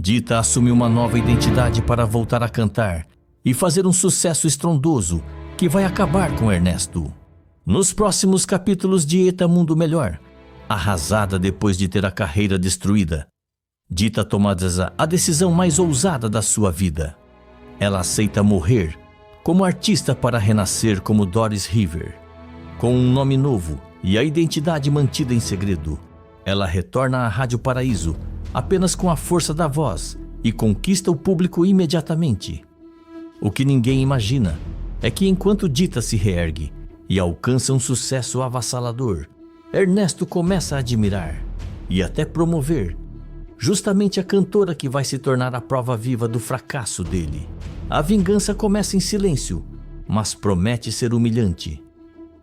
Dita assume uma nova identidade para voltar a cantar e fazer um sucesso estrondoso que vai acabar com Ernesto. Nos próximos capítulos de Eta Mundo Melhor, arrasada depois de ter a carreira destruída, Dita toma a decisão mais ousada da sua vida. Ela aceita morrer como artista para renascer como Doris River. Com um nome novo e a identidade mantida em segredo, ela retorna à Rádio Paraíso apenas com a força da voz e conquista o público imediatamente. O que ninguém imagina é que enquanto Dita se reergue e alcança um sucesso avassalador, Ernesto começa a admirar e até promover justamente a cantora que vai se tornar a prova viva do fracasso dele. A vingança começa em silêncio, mas promete ser humilhante.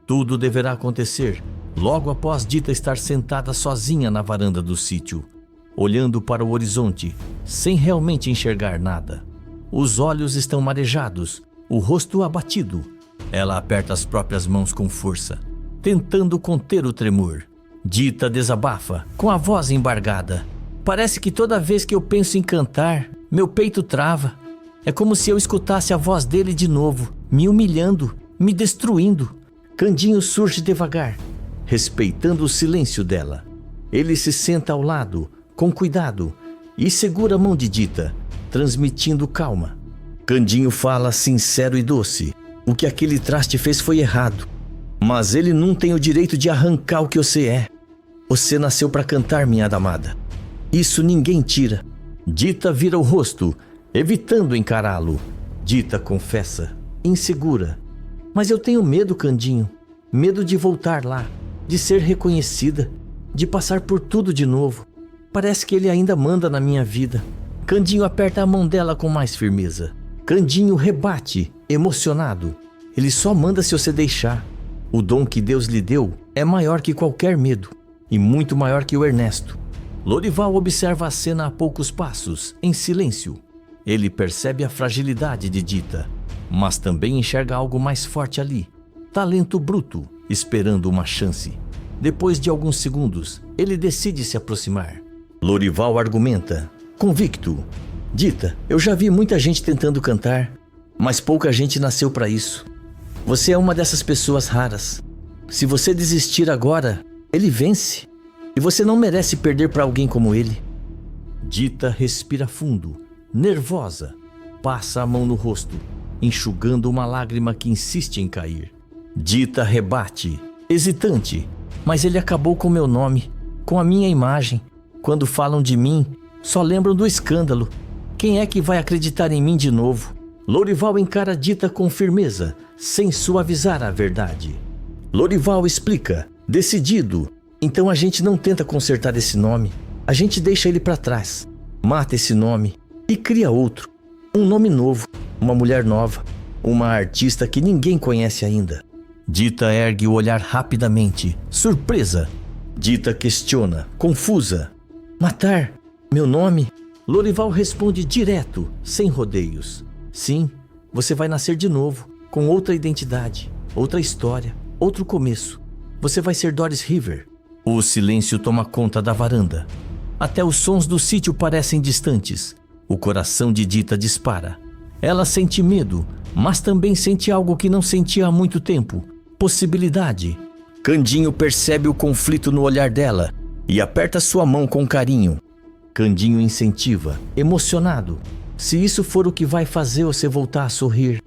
Tudo deverá acontecer logo após Dita estar sentada sozinha na varanda do sítio, olhando para o horizonte, sem realmente enxergar nada. Os olhos estão marejados, o rosto abatido. Ela aperta as próprias mãos com força, tentando conter o tremor. Dita desabafa, com a voz embargada. Parece que toda vez que eu penso em cantar, meu peito trava. É como se eu escutasse a voz dele de novo, me humilhando, me destruindo. Candinho surge devagar, respeitando o silêncio dela. Ele se senta ao lado, com cuidado, e segura a mão de Dita, transmitindo calma. Candinho fala sincero e doce. O que aquele traste fez foi errado, mas ele não tem o direito de arrancar o que você é. Você nasceu para cantar, minha amada. Isso ninguém tira. Dita vira o rosto, evitando encará-lo. Dita confessa, insegura. Mas eu tenho medo, Candinho. Medo de voltar lá, de ser reconhecida, de passar por tudo de novo. Parece que ele ainda manda na minha vida. Candinho aperta a mão dela com mais firmeza. Candinho rebate, emocionado. Ele só manda se você deixar. O dom que Deus lhe deu é maior que qualquer medo e muito maior que o Ernesto. Lorival observa a cena a poucos passos, em silêncio. Ele percebe a fragilidade de Dita, mas também enxerga algo mais forte ali. Talento bruto, esperando uma chance. Depois de alguns segundos, ele decide se aproximar. Lorival argumenta, convicto. Dita, eu já vi muita gente tentando cantar, mas pouca gente nasceu para isso. Você é uma dessas pessoas raras. Se você desistir agora, ele vence. E você não merece perder para alguém como ele. Dita respira fundo, nervosa. Passa a mão no rosto, enxugando uma lágrima que insiste em cair. Dita rebate, hesitante. Mas ele acabou com meu nome, com a minha imagem. Quando falam de mim, só lembram do escândalo. Quem é que vai acreditar em mim de novo? Lorival encara Dita com firmeza, sem suavizar a verdade. Lorival explica, decidido. Então a gente não tenta consertar esse nome. A gente deixa ele para trás. Mata esse nome e cria outro. Um nome novo, uma mulher nova, uma artista que ninguém conhece ainda. Dita ergue o olhar rapidamente, surpresa. Dita questiona, confusa. Matar? Meu nome? Lorival responde direto, sem rodeios. Sim, você vai nascer de novo, com outra identidade, outra história, outro começo. Você vai ser Doris River. O silêncio toma conta da varanda. Até os sons do sítio parecem distantes. O coração de Dita dispara. Ela sente medo, mas também sente algo que não sentia há muito tempo. Possibilidade. Candinho percebe o conflito no olhar dela e aperta sua mão com carinho. Candinho incentiva, emocionado. Se isso for o que vai fazer você voltar a sorrir,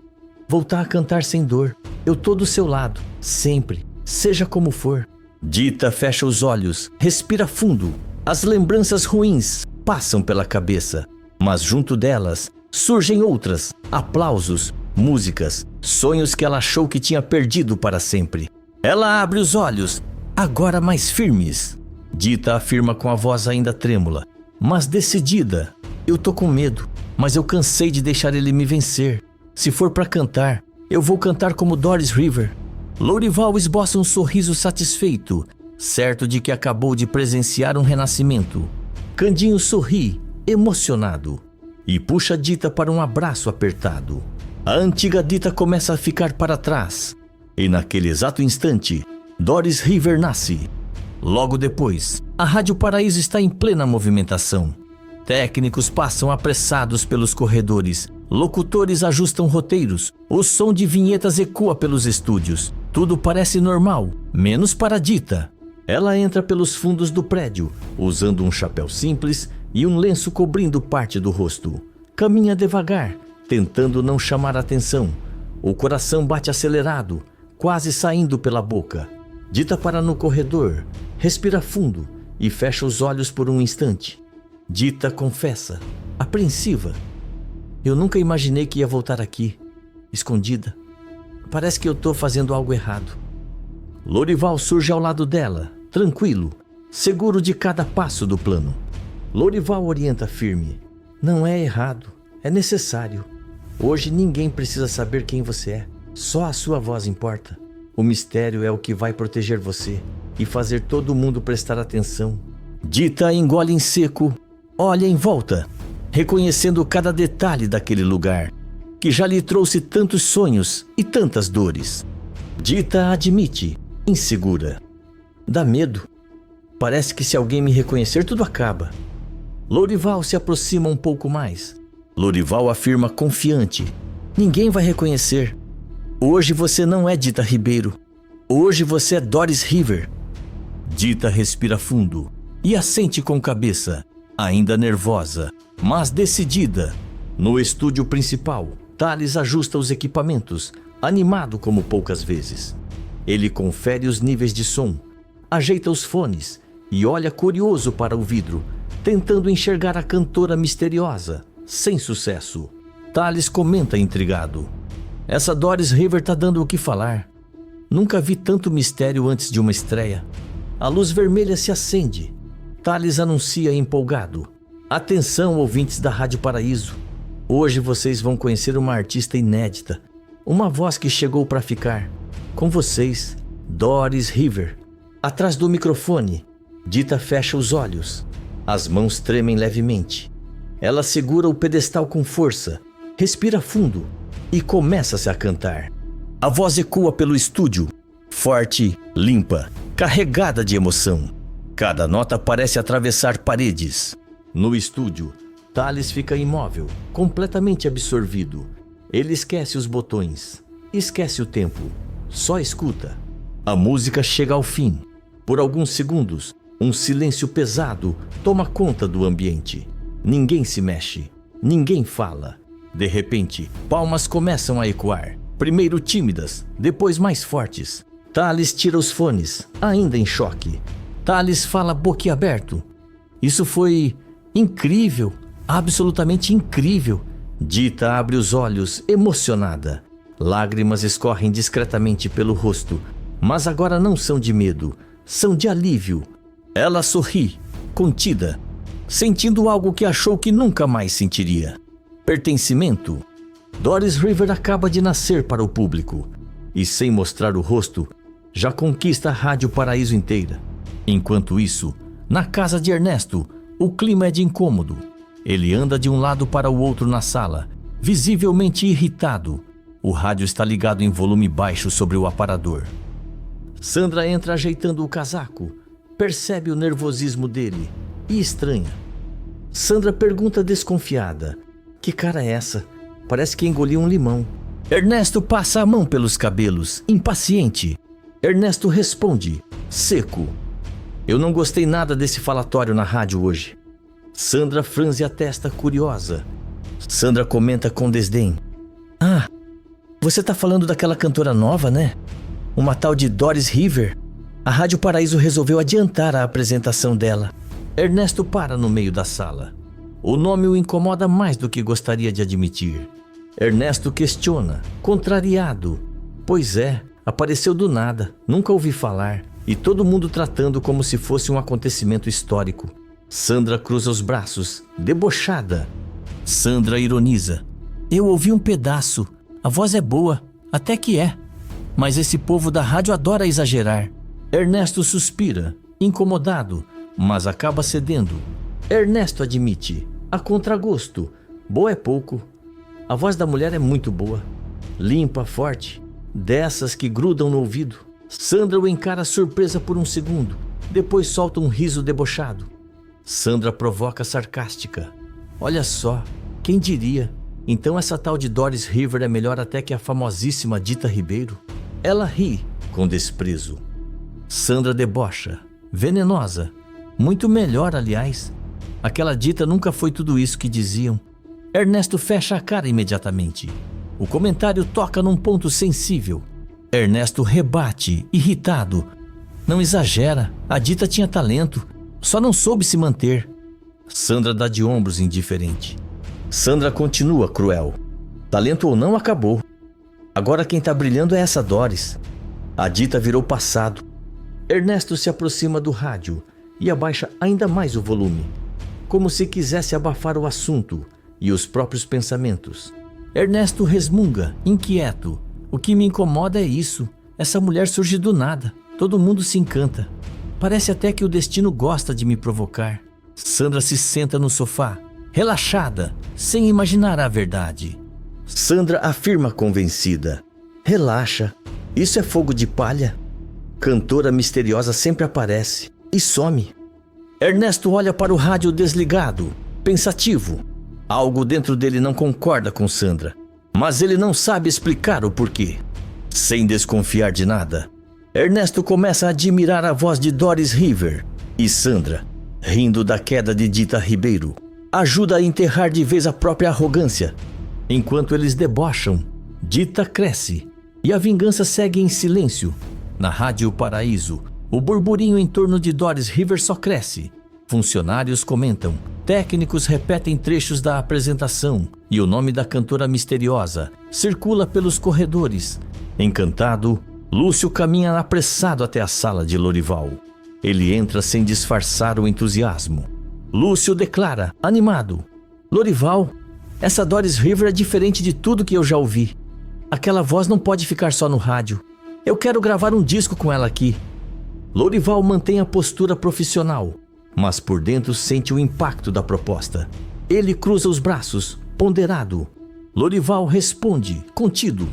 voltar a cantar sem dor, eu tô do seu lado, sempre, seja como for. Dita fecha os olhos, respira fundo. As lembranças ruins passam pela cabeça, mas junto delas surgem outras, aplausos, músicas, sonhos que ela achou que tinha perdido para sempre. Ela abre os olhos, agora mais firmes. Dita afirma com a voz ainda trêmula, mas decidida. Eu tô com medo, mas eu cansei de deixar ele me vencer. Se for para cantar, eu vou cantar como Doris River. Lorival esboça um sorriso satisfeito, certo de que acabou de presenciar um renascimento. Candinho sorri, emocionado, e puxa Dita para um abraço apertado. A antiga Dita começa a ficar para trás, e naquele exato instante, Doris River nasce. Logo depois, a Rádio Paraíso está em plena movimentação. Técnicos passam apressados pelos corredores. Locutores ajustam roteiros. O som de vinhetas ecoa pelos estúdios. Tudo parece normal, menos para Dita. Ela entra pelos fundos do prédio, usando um chapéu simples e um lenço cobrindo parte do rosto. Caminha devagar, tentando não chamar atenção. O coração bate acelerado, quase saindo pela boca. Dita para no corredor, respira fundo e fecha os olhos por um instante. Dita confessa, apreensiva: eu nunca imaginei que ia voltar aqui, escondida. Parece que eu tô fazendo algo errado. Lorival surge ao lado dela, tranquilo, seguro de cada passo do plano. Lorival orienta firme: não é errado, é necessário. Hoje ninguém precisa saber quem você é, só a sua voz importa. O mistério é o que vai proteger você e fazer todo mundo prestar atenção. Dita engole em seco, olha em volta, reconhecendo cada detalhe daquele lugar, que já lhe trouxe tantos sonhos e tantas dores. Dita admite, insegura: dá medo. Parece que se alguém me reconhecer, tudo acaba. Lorival se aproxima um pouco mais. Lorival afirma confiante: ninguém vai reconhecer. Hoje você não é Dita Ribeiro. Hoje você é Doris River. Dita respira fundo e assente com cabeça, ainda nervosa, mas decidida. No estúdio principal, Thales ajusta os equipamentos, animado como poucas vezes. Ele confere os níveis de som, ajeita os fones e olha curioso para o vidro, tentando enxergar a cantora misteriosa, sem sucesso. Thales comenta intrigado: essa Doris River tá dando o que falar. Nunca vi tanto mistério antes de uma estreia. A luz vermelha se acende. Thales anuncia empolgado: atenção, ouvintes da Rádio Paraíso. Hoje vocês vão conhecer uma artista inédita. Uma voz que chegou para ficar. Com vocês, Doris River. Atrás do microfone, Dita fecha os olhos. As mãos tremem levemente. Ela segura o pedestal com força, respira fundo e começa-se a cantar. A voz ecoa pelo estúdio, forte, limpa, carregada de emoção. Cada nota parece atravessar paredes. No estúdio, Thales fica imóvel, completamente absorvido. Ele esquece os botões, esquece o tempo, só escuta. A música chega ao fim. Por alguns segundos, um silêncio pesado toma conta do ambiente. Ninguém se mexe, ninguém fala. De repente, palmas começam a ecoar. Primeiro tímidas, depois mais fortes. Thales tira os fones, ainda em choque. Thales fala boquiaberto: isso foi incrível, absolutamente incrível. Dita abre os olhos, emocionada. Lágrimas escorrem discretamente pelo rosto, mas agora não são de medo, são de alívio. Ela sorri, contida, sentindo algo que achou que nunca mais sentiria: pertencimento. Doris River acaba de nascer para o público e, sem mostrar o rosto, já conquista a Rádio Paraíso inteira. Enquanto isso, na casa de Ernesto, o clima é de incômodo. Ele anda de um lado para o outro na sala, visivelmente irritado. O rádio está ligado em volume baixo sobre o aparador. Sandra entra ajeitando o casaco, percebe o nervosismo dele e estranha. Sandra pergunta desconfiada: que cara é essa? Parece que engoliu um limão. Ernesto passa a mão pelos cabelos, impaciente. Ernesto responde, seco: eu não gostei nada desse falatório na rádio hoje. Sandra franze a testa curiosa. Sandra comenta com desdém: ah, você tá falando daquela cantora nova, né? Uma tal de Doris River. A Rádio Paraíso resolveu adiantar a apresentação dela. Ernesto para no meio da sala. O nome o incomoda mais do que gostaria de admitir. Ernesto questiona, contrariado: pois é, apareceu do nada, nunca ouvi falar, e todo mundo tratando como se fosse um acontecimento histórico. Sandra cruza os braços, debochada. Sandra ironiza: eu ouvi um pedaço, a voz é boa, até que é, mas esse povo da rádio adora exagerar. Ernesto suspira, incomodado, mas acaba cedendo. Ernesto admite, a contragosto: boa é pouco. A voz da mulher é muito boa, limpa, forte, dessas que grudam no ouvido. Sandra o encara surpresa por um segundo, depois solta um riso debochado. Sandra provoca sarcástica: Olha só, quem diria? Então essa tal de Doris River é melhor até que a famosíssima Dita Ribeiro? Ela ri com desprezo. Sandra debocha. Venenosa. Muito melhor, aliás. Aquela Dita nunca foi tudo isso que diziam. Ernesto fecha a cara imediatamente. O comentário toca num ponto sensível. Ernesto rebate, irritado. Não exagera, a Dita tinha talento, só não soube se manter. Sandra dá de ombros indiferente. Sandra continua cruel. Talento ou não, acabou. Agora quem tá brilhando é essa Doris. A Dita virou passado. Ernesto se aproxima do rádio e abaixa ainda mais o volume, como se quisesse abafar o assunto e os próprios pensamentos. Ernesto resmunga, inquieto. O que me incomoda é isso. Essa mulher surge do nada. Todo mundo se encanta. Parece até que o destino gosta de me provocar. Sandra se senta no sofá, relaxada, sem imaginar a verdade. Sandra afirma convencida. Relaxa, isso é fogo de palha. Cantora misteriosa sempre aparece e some. Ernesto olha para o rádio desligado, pensativo. Algo dentro dele não concorda com Sandra, mas ele não sabe explicar o porquê. Sem desconfiar de nada, Ernesto começa a admirar a voz de Doris River e Sandra, rindo da queda de Dita Ribeiro, ajuda a enterrar de vez a própria arrogância. Enquanto eles debocham, Dita cresce e a vingança segue em silêncio. Na Rádio Paraíso, o burburinho em torno de Doris River só cresce. Funcionários comentam, técnicos repetem trechos da apresentação e o nome da cantora misteriosa circula pelos corredores. Encantado, Lúcio caminha apressado até a sala de Lorival. Ele entra sem disfarçar o entusiasmo. Lúcio declara, animado: Lorival, essa Doris River é diferente de tudo que eu já ouvi. Aquela voz não pode ficar só no rádio. Eu quero gravar um disco com ela aqui. Lorival mantém a postura profissional, mas por dentro sente o impacto da proposta. Ele cruza os braços, ponderado. Lorival responde, contido: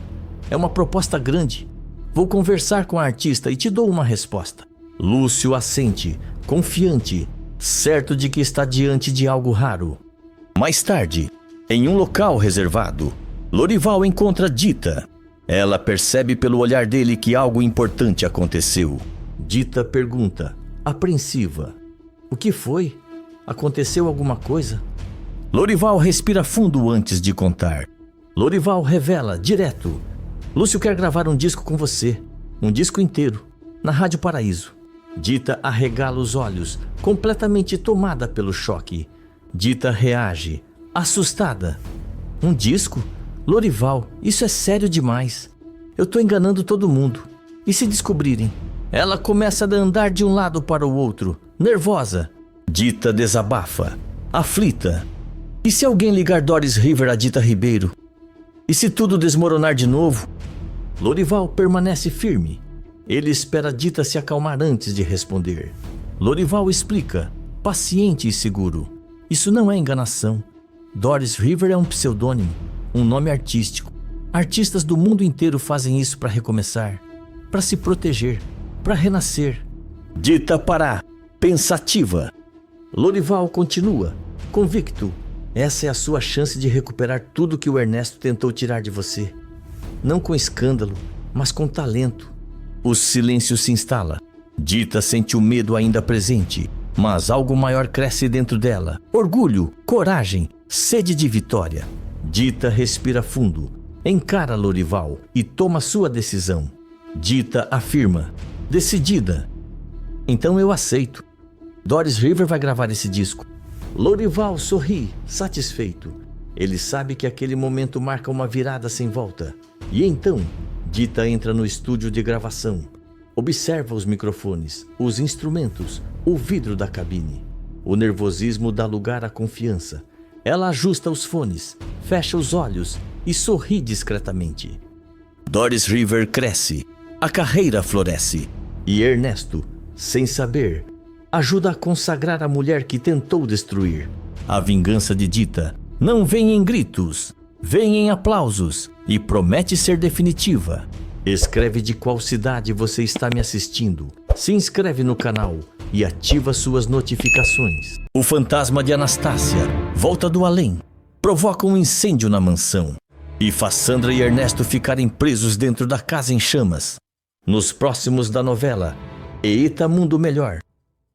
é uma proposta grande. Vou conversar com a artista e te dou uma resposta. Lúcio assente, confiante, certo de que está diante de algo raro. Mais tarde, em um local reservado, Lorival encontra Dita. Ela percebe pelo olhar dele que algo importante aconteceu. Dita pergunta, apreensiva: o que foi? Aconteceu alguma coisa? Lorival respira fundo antes de contar. Lorival revela, direto: Lúcio quer gravar um disco com você. Um disco inteiro, na Rádio Paraíso. Dita arregala os olhos, completamente tomada pelo choque. Dita reage, assustada. Um disco? Lorival, isso é sério demais. Eu tô enganando todo mundo. E se descobrirem? Ela começa a andar de um lado para o outro, nervosa. Dita desabafa, aflita. E se alguém ligar Doris River a Dita Ribeiro? E se tudo desmoronar de novo? Lorival permanece firme. Ele espera Dita se acalmar antes de responder. Lorival explica, paciente e seguro: isso não é enganação. Doris River é um pseudônimo, um nome artístico. Artistas do mundo inteiro fazem isso para recomeçar, para se proteger, para renascer. Dita para, pensativa. Lorival continua, convicto: essa é a sua chance de recuperar tudo que o Ernesto tentou tirar de você. Não com escândalo, mas com talento. O silêncio se instala. Dita sente o medo ainda presente, mas algo maior cresce dentro dela. Orgulho, coragem, sede de vitória. Dita respira fundo, encara Lorival e toma sua decisão. Dita afirma, decidida: então eu aceito. Doris River vai gravar esse disco. Lorival sorri, satisfeito. Ele sabe que aquele momento marca uma virada sem volta. E então, Dita entra no estúdio de gravação. Observa os microfones, os instrumentos, o vidro da cabine. O nervosismo dá lugar à confiança. Ela ajusta os fones, fecha os olhos e sorri discretamente. Doris River cresce, a carreira floresce. E Ernesto, sem saber, ajuda a consagrar a mulher que tentou destruir. A vingança de Dita não vem em gritos, vem em aplausos e promete ser definitiva. Escreve de qual cidade você está me assistindo, se inscreve no canal e ativa suas notificações. O fantasma de Anastácia volta do além, provoca um incêndio na mansão e faz Sandra e Ernesto ficarem presos dentro da casa em chamas. Nos próximos da novela Eita Mundo Melhor,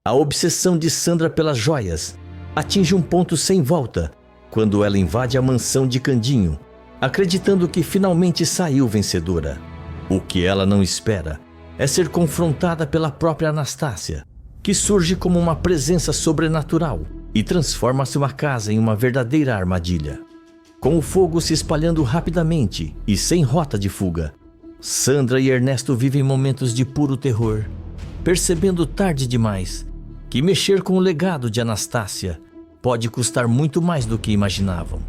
a obsessão de Sandra pelas joias atinge um ponto sem volta quando ela invade a mansão de Candinho, acreditando que finalmente saiu vencedora. O que ela não espera é ser confrontada pela própria Anastácia, que surge como uma presença sobrenatural e transforma sua casa em uma verdadeira armadilha. Com o fogo se espalhando rapidamente e sem rota de fuga, Sandra e Ernesto vivem momentos de puro terror, percebendo tarde demais que mexer com o legado de Anastácia pode custar muito mais do que imaginavam.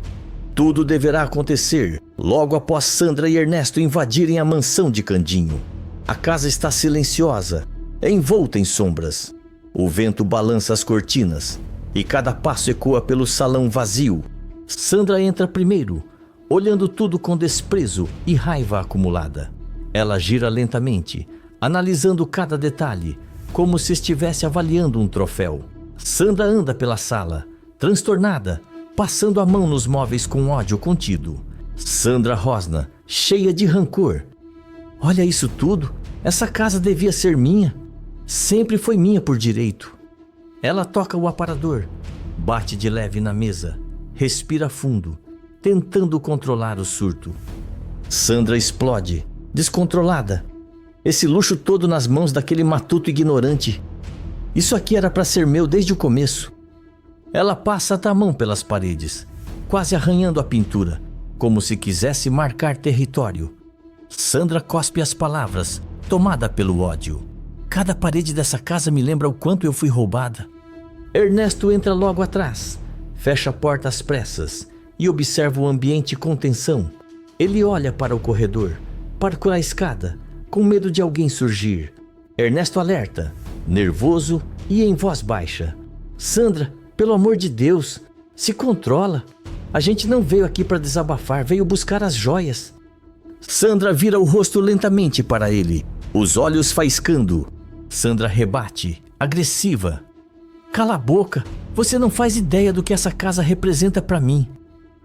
Tudo deverá acontecer logo após Sandra e Ernesto invadirem a mansão de Candinho. A casa está silenciosa, envolta em sombras. O vento balança as cortinas e cada passo ecoa pelo salão vazio. Sandra entra primeiro, olhando tudo com desprezo e raiva acumulada. Ela gira lentamente, analisando cada detalhe, como se estivesse avaliando um troféu. Sandra anda pela sala, transtornada, passando a mão nos móveis com ódio contido. Sandra rosna, cheia de rancor. Olha isso tudo? Essa casa devia ser minha. Sempre foi minha por direito. Ela toca o aparador, bate de leve na mesa, respira fundo, tentando controlar o surto. Sandra explode, descontrolada. Esse luxo todo nas mãos daquele matuto ignorante. Isso aqui era para ser meu desde o começo. Ela passa a mão pelas paredes, quase arranhando a pintura, como se quisesse marcar território. Sandra cospe as palavras, tomada pelo ódio. Cada parede dessa casa me lembra o quanto eu fui roubada. Ernesto entra logo atrás, fecha a porta às pressas e observa o ambiente com tensão. Ele olha para o corredor, para a escada, com medo de alguém surgir. Ernesto alerta, nervoso e em voz baixa. Sandra, pelo amor de Deus, se controla. A gente não veio aqui para desabafar, veio buscar as joias. Sandra vira o rosto lentamente para ele, os olhos faiscando. Sandra rebate, agressiva. Cala a boca, você não faz ideia do que essa casa representa para mim.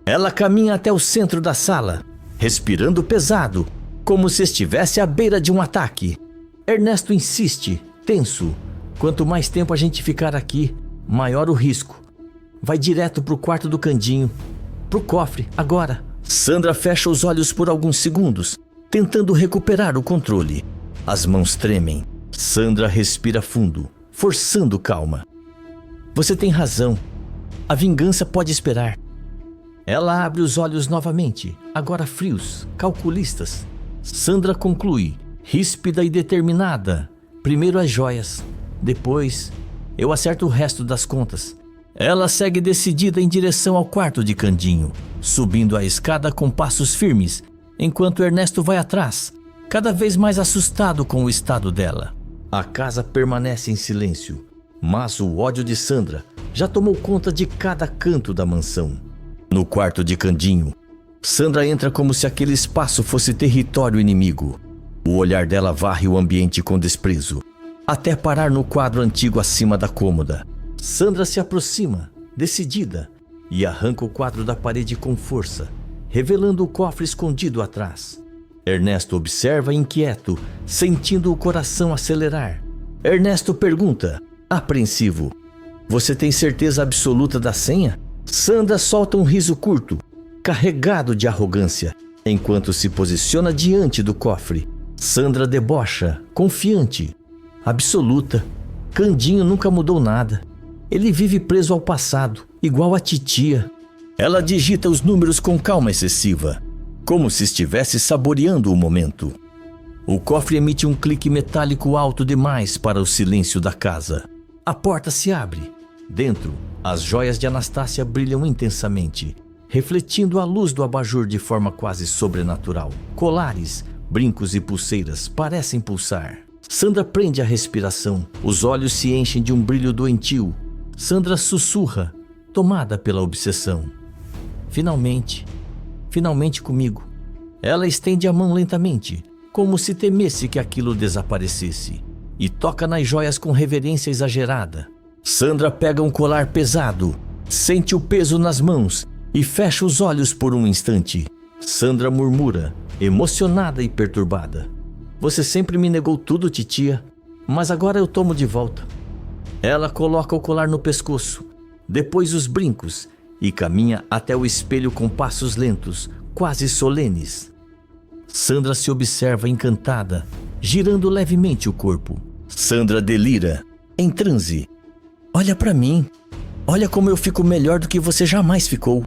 Ela caminha até o centro da sala, respirando pesado, como se estivesse à beira de um ataque. Ernesto insiste, tenso. Quanto mais tempo a gente ficar aqui, maior o risco. Vai direto pro quarto do Candinho. Pro cofre, agora. Sandra fecha os olhos por alguns segundos, tentando recuperar o controle. As mãos tremem. Sandra respira fundo, forçando calma. Você tem razão. A vingança pode esperar. Ela abre os olhos novamente, agora frios, calculistas. Sandra conclui, ríspida e determinada. Primeiro as joias, depois eu acerto o resto das contas. Ela segue decidida em direção ao quarto de Candinho, subindo a escada com passos firmes, enquanto Ernesto vai atrás, cada vez mais assustado com o estado dela. A casa permanece em silêncio, mas o ódio de Sandra já tomou conta de cada canto da mansão. No quarto de Candinho, Sandra entra como se aquele espaço fosse território inimigo. O olhar dela varre o ambiente com desprezo, até parar no quadro antigo acima da cômoda. Sandra se aproxima, decidida, e arranca o quadro da parede com força, revelando o cofre escondido atrás. Ernesto observa inquieto, sentindo o coração acelerar. Ernesto pergunta, apreensivo, você tem certeza absoluta da senha? Sandra solta um riso curto, carregado de arrogância, enquanto se posiciona diante do cofre. Sandra debocha, confiante. Absoluta. Candinho nunca mudou nada. Ele vive preso ao passado, igual a titia. Ela digita os números com calma excessiva, como se estivesse saboreando o momento. O cofre emite um clique metálico alto demais para o silêncio da casa. A porta se abre. Dentro, as joias de Anastácia brilham intensamente, refletindo a luz do abajur de forma quase sobrenatural. Colares, brincos e pulseiras parecem pulsar. Sandra prende a respiração, os olhos se enchem de um brilho doentio. Sandra sussurra, tomada pela obsessão. Finalmente comigo. Ela estende a mão lentamente, como se temesse que aquilo desaparecesse. e toca nas joias com reverência exagerada. Sandra pega um colar pesado, sente o peso nas mãos e fecha os olhos por um instante. Sandra murmura, emocionada e perturbada: "Você sempre me negou tudo, titia, mas agora eu tomo de volta." Ela coloca o colar no pescoço, depois os brincos e caminha até o espelho com passos lentos, quase solenes. Sandra se observa encantada, girando levemente o corpo. Sandra delira, em transe. "Olha pra mim. Olha como eu fico melhor do que você jamais ficou."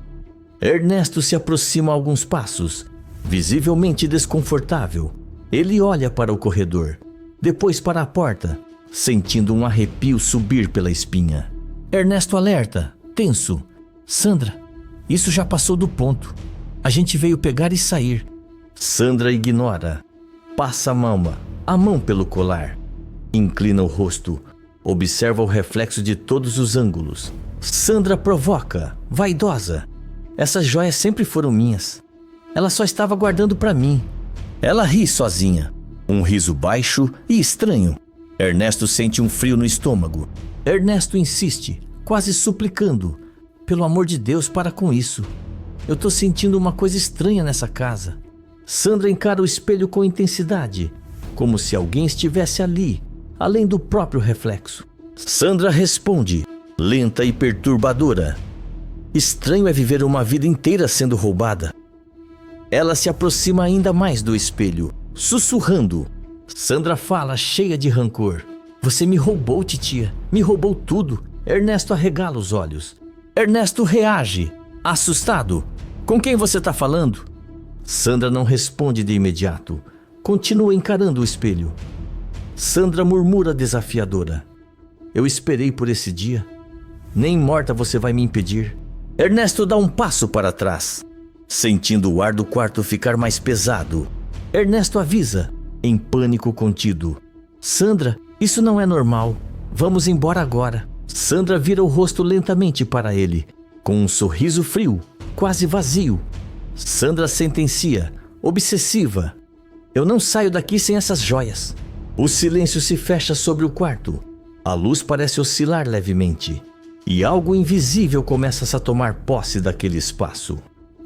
Ernesto se aproxima alguns passos, visivelmente desconfortável. Ele olha para o corredor, depois para a porta, sentindo um arrepio subir pela espinha. Ernesto alerta, tenso: "Sandra, isso já passou do ponto. A gente veio pegar e sair." Sandra ignora, passa a mão pelo colar, inclina o rosto, observa o reflexo de todos os ângulos. Sandra provoca, vaidosa: "Essas joias sempre foram minhas. Ela só estava guardando para mim." Ela ri sozinha, um riso baixo e estranho. Ernesto sente um frio no estômago. Ernesto insiste, quase suplicando: "Pelo amor de Deus, para com isso. Eu tô sentindo uma coisa estranha nessa casa." Sandra encara o espelho com intensidade, como se alguém estivesse ali, além do próprio reflexo. Sandra responde, lenta e perturbadora: "Estranho é viver uma vida inteira sendo roubada." Ela se aproxima ainda mais do espelho, sussurrando. Sandra fala, cheia de rancor: "Você me roubou, titia. Me roubou tudo." Ernesto arregala os olhos. Ernesto reage, assustado: "Com quem você está falando?" Sandra não responde de imediato. Continua encarando o espelho. Sandra murmura desafiadora: "Eu esperei por esse dia. Nem morta você vai me impedir." Ernesto dá um passo para trás, sentindo o ar do quarto ficar mais pesado. Ernesto avisa, em pânico contido: "Sandra, isso não é normal. Vamos embora agora." Sandra vira o rosto lentamente para ele, com um sorriso frio, quase vazio. Sandra sentencia, obsessiva: "Eu não saio daqui sem essas joias." O silêncio se fecha sobre o quarto. A luz parece oscilar levemente, e algo invisível começa a tomar posse daquele espaço.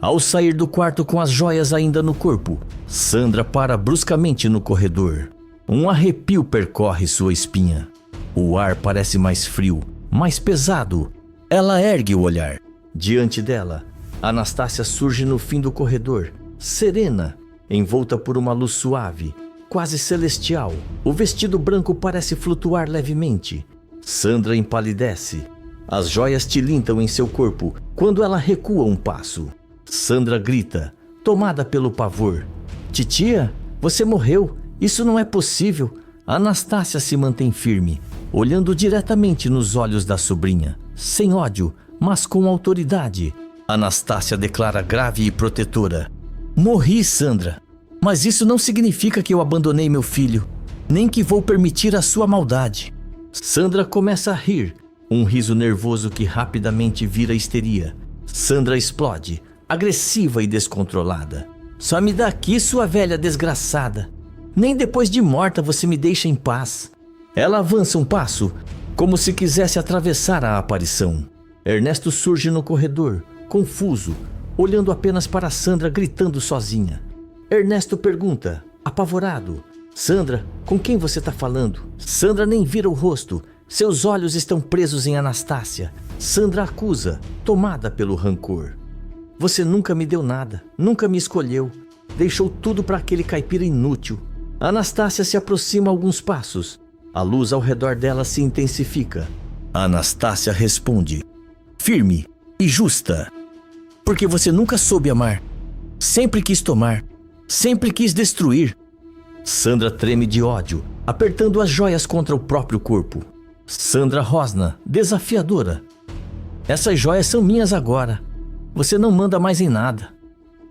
Ao sair do quarto com as joias ainda no corpo, Sandra para bruscamente no corredor. Um arrepio percorre sua espinha. O ar parece mais frio, mais pesado. Ela ergue o olhar. Diante dela, Anastácia surge no fim do corredor, serena, envolta por uma luz suave, quase celestial. O vestido branco parece flutuar levemente. Sandra empalidece. As joias tilintam em seu corpo quando ela recua um passo. Sandra grita, tomada pelo pavor: "Titia, você morreu. Isso não é possível." Anastácia se mantém firme, olhando diretamente nos olhos da sobrinha, sem ódio, mas com autoridade. Anastácia declara grave e protetora: "Morri, Sandra. Mas isso não significa que eu abandonei meu filho, nem que vou permitir a sua maldade." Sandra começa a rir, um riso nervoso que rapidamente vira histeria. Sandra explode, agressiva e descontrolada: "Só me dá aqui, sua velha desgraçada. Nem depois de morta você me deixa em paz." Ela avança um passo, como se quisesse atravessar a aparição. Ernesto surge no corredor, confuso, olhando apenas para Sandra gritando sozinha. Ernesto pergunta, apavorado: "Sandra, com quem você está falando?" Sandra nem vira o rosto, seus olhos estão presos em Anastácia. Sandra acusa, tomada pelo rancor: "Você nunca me deu nada, nunca me escolheu. Deixou tudo para aquele caipira inútil." Anastácia se aproxima alguns passos. A luz ao redor dela se intensifica. Anastácia responde, firme e justa: "Porque você nunca soube amar. Sempre quis tomar. Sempre quis destruir." Sandra treme de ódio, apertando as joias contra o próprio corpo. Sandra rosna, desafiadora: "Essas joias são minhas agora. Você não manda mais em nada."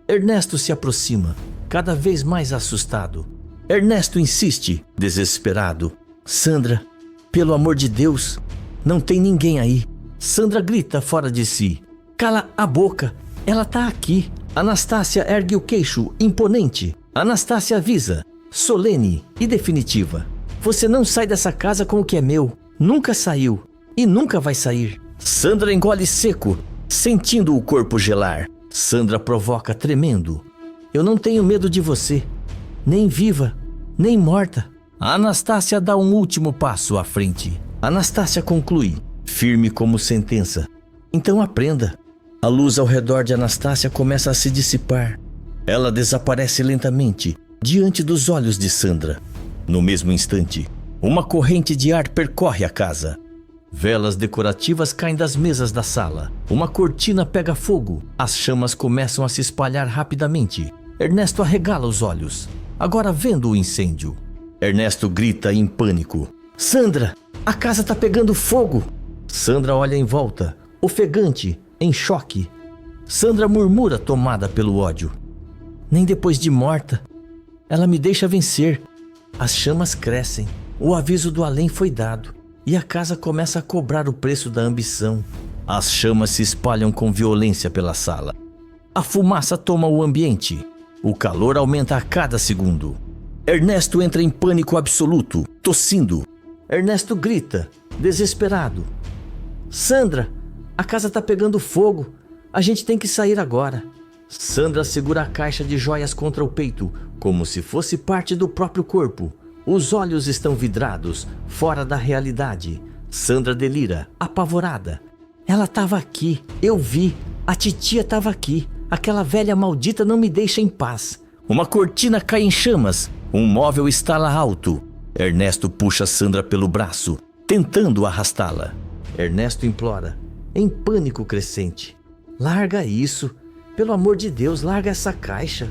Ernesto se aproxima, cada vez mais assustado. Ernesto insiste, desesperado: "Sandra, pelo amor de Deus, não tem ninguém aí." Sandra grita fora de si: "Cala a boca, ela tá aqui." Anastácia ergue o queixo, imponente. Anastácia avisa, solene e definitiva: Você não sai dessa casa com o que é meu. Nunca saiu e nunca vai sair. Sandra engole seco, sentindo o corpo gelar. Sandra provoca tremendo. Eu não tenho medo de você, nem viva, nem morta. A Anastácia dá um último passo à frente. Anastácia conclui, firme como sentença. Então aprenda. A luz ao redor de Anastácia começa a se dissipar. Ela desaparece lentamente diante dos olhos de Sandra. No mesmo instante, uma corrente de ar percorre a casa. Velas decorativas caem das mesas da sala. Uma cortina pega fogo. As chamas começam a se espalhar rapidamente. Ernesto arregala os olhos, agora vendo o incêndio. Ernesto grita em pânico. Sandra, a casa tá pegando fogo! Sandra olha em volta, ofegante, em choque. Sandra murmura, tomada pelo ódio. Nem depois de morta, ela me deixa vencer. As chamas crescem. O aviso do além foi dado. E a casa começa a cobrar o preço da ambição. As chamas se espalham com violência pela sala. A fumaça toma o ambiente. O calor aumenta a cada segundo. Ernesto entra em pânico absoluto, tossindo. Ernesto grita, desesperado. Sandra, a casa tá pegando fogo. A gente tem que sair agora. Sandra segura a caixa de joias contra o peito, como se fosse parte do próprio corpo. Os olhos estão vidrados, fora da realidade. Sandra delira, apavorada. Ela estava aqui, eu vi. A titia estava aqui. Aquela velha maldita não me deixa em paz. Uma cortina cai em chamas. Um móvel estala alto. Ernesto puxa Sandra pelo braço, tentando arrastá-la. Ernesto implora, em pânico crescente. Larga isso. Pelo amor de Deus, larga essa caixa.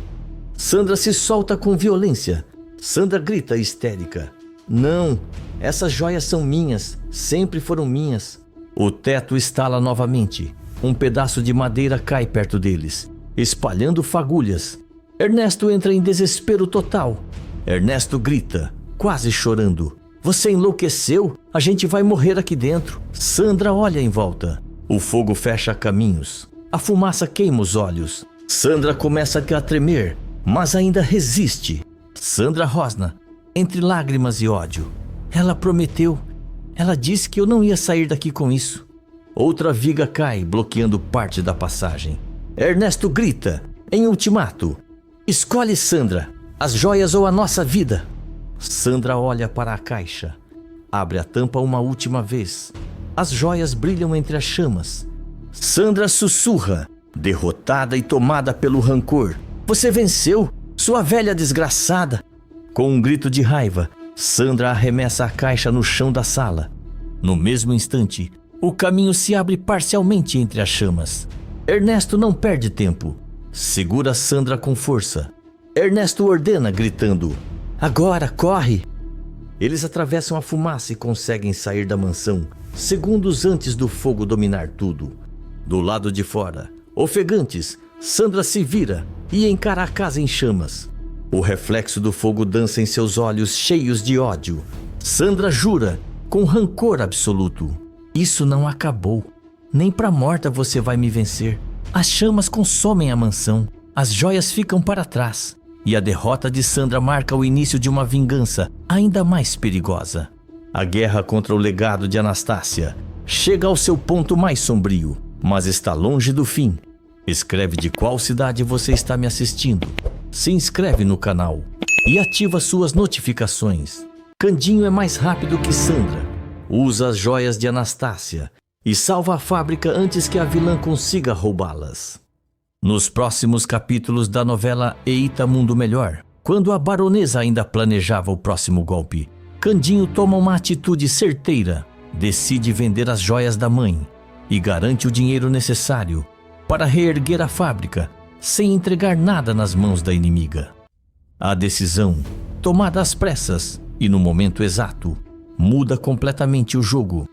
Sandra se solta com violência. Sandra grita histérica. Não, essas joias são minhas, sempre foram minhas. O teto estala novamente. Um pedaço de madeira cai perto deles, espalhando fagulhas. Ernesto entra em desespero total. Ernesto grita, quase chorando. Você enlouqueceu? A gente vai morrer aqui dentro. Sandra olha em volta. O fogo fecha caminhos. A fumaça queima os olhos. Sandra começa a tremer, mas ainda resiste. Sandra rosna, entre lágrimas e ódio. Ela prometeu. Ela disse que eu não ia sair daqui com isso. Outra viga cai, bloqueando parte da passagem. Ernesto grita, em ultimato. Escolhe, Sandra, as joias ou a nossa vida. Sandra olha para a caixa. Abre a tampa uma última vez. As joias brilham entre as chamas. Sandra sussurra, derrotada e tomada pelo rancor. Você venceu, sua velha desgraçada. Com um grito de raiva, Sandra arremessa a caixa no chão da sala. No mesmo instante, o caminho se abre parcialmente entre as chamas. Ernesto não perde tempo. Segura Sandra com força. Ernesto ordena, gritando: agora, corre! Eles atravessam a fumaça e conseguem sair da mansão, segundos antes do fogo dominar tudo. Do lado de fora, ofegantes, Sandra se vira e encara a casa em chamas. O reflexo do fogo dança em seus olhos cheios de ódio. Sandra jura, com rancor absoluto: isso não acabou. Nem pra morta você vai me vencer. As chamas consomem a mansão. As joias ficam para trás. E a derrota de Sandra marca o início de uma vingança ainda mais perigosa. A guerra contra o legado de Anastácia chega ao seu ponto mais sombrio, mas está longe do fim. Escreve de qual cidade você está me assistindo. Se inscreve no canal e ativa suas notificações. Candinho é mais rápido que Sandra. Usa as joias de Anastácia e salva a fábrica antes que a vilã consiga roubá-las. Nos próximos capítulos da novela Eita Mundo Melhor, quando a baronesa ainda planejava o próximo golpe, Candinho toma uma atitude certeira, decide vender as joias da mãe e garante o dinheiro necessário para reerguer a fábrica sem entregar nada nas mãos da inimiga. A decisão, tomada às pressas e no momento exato, muda completamente o jogo.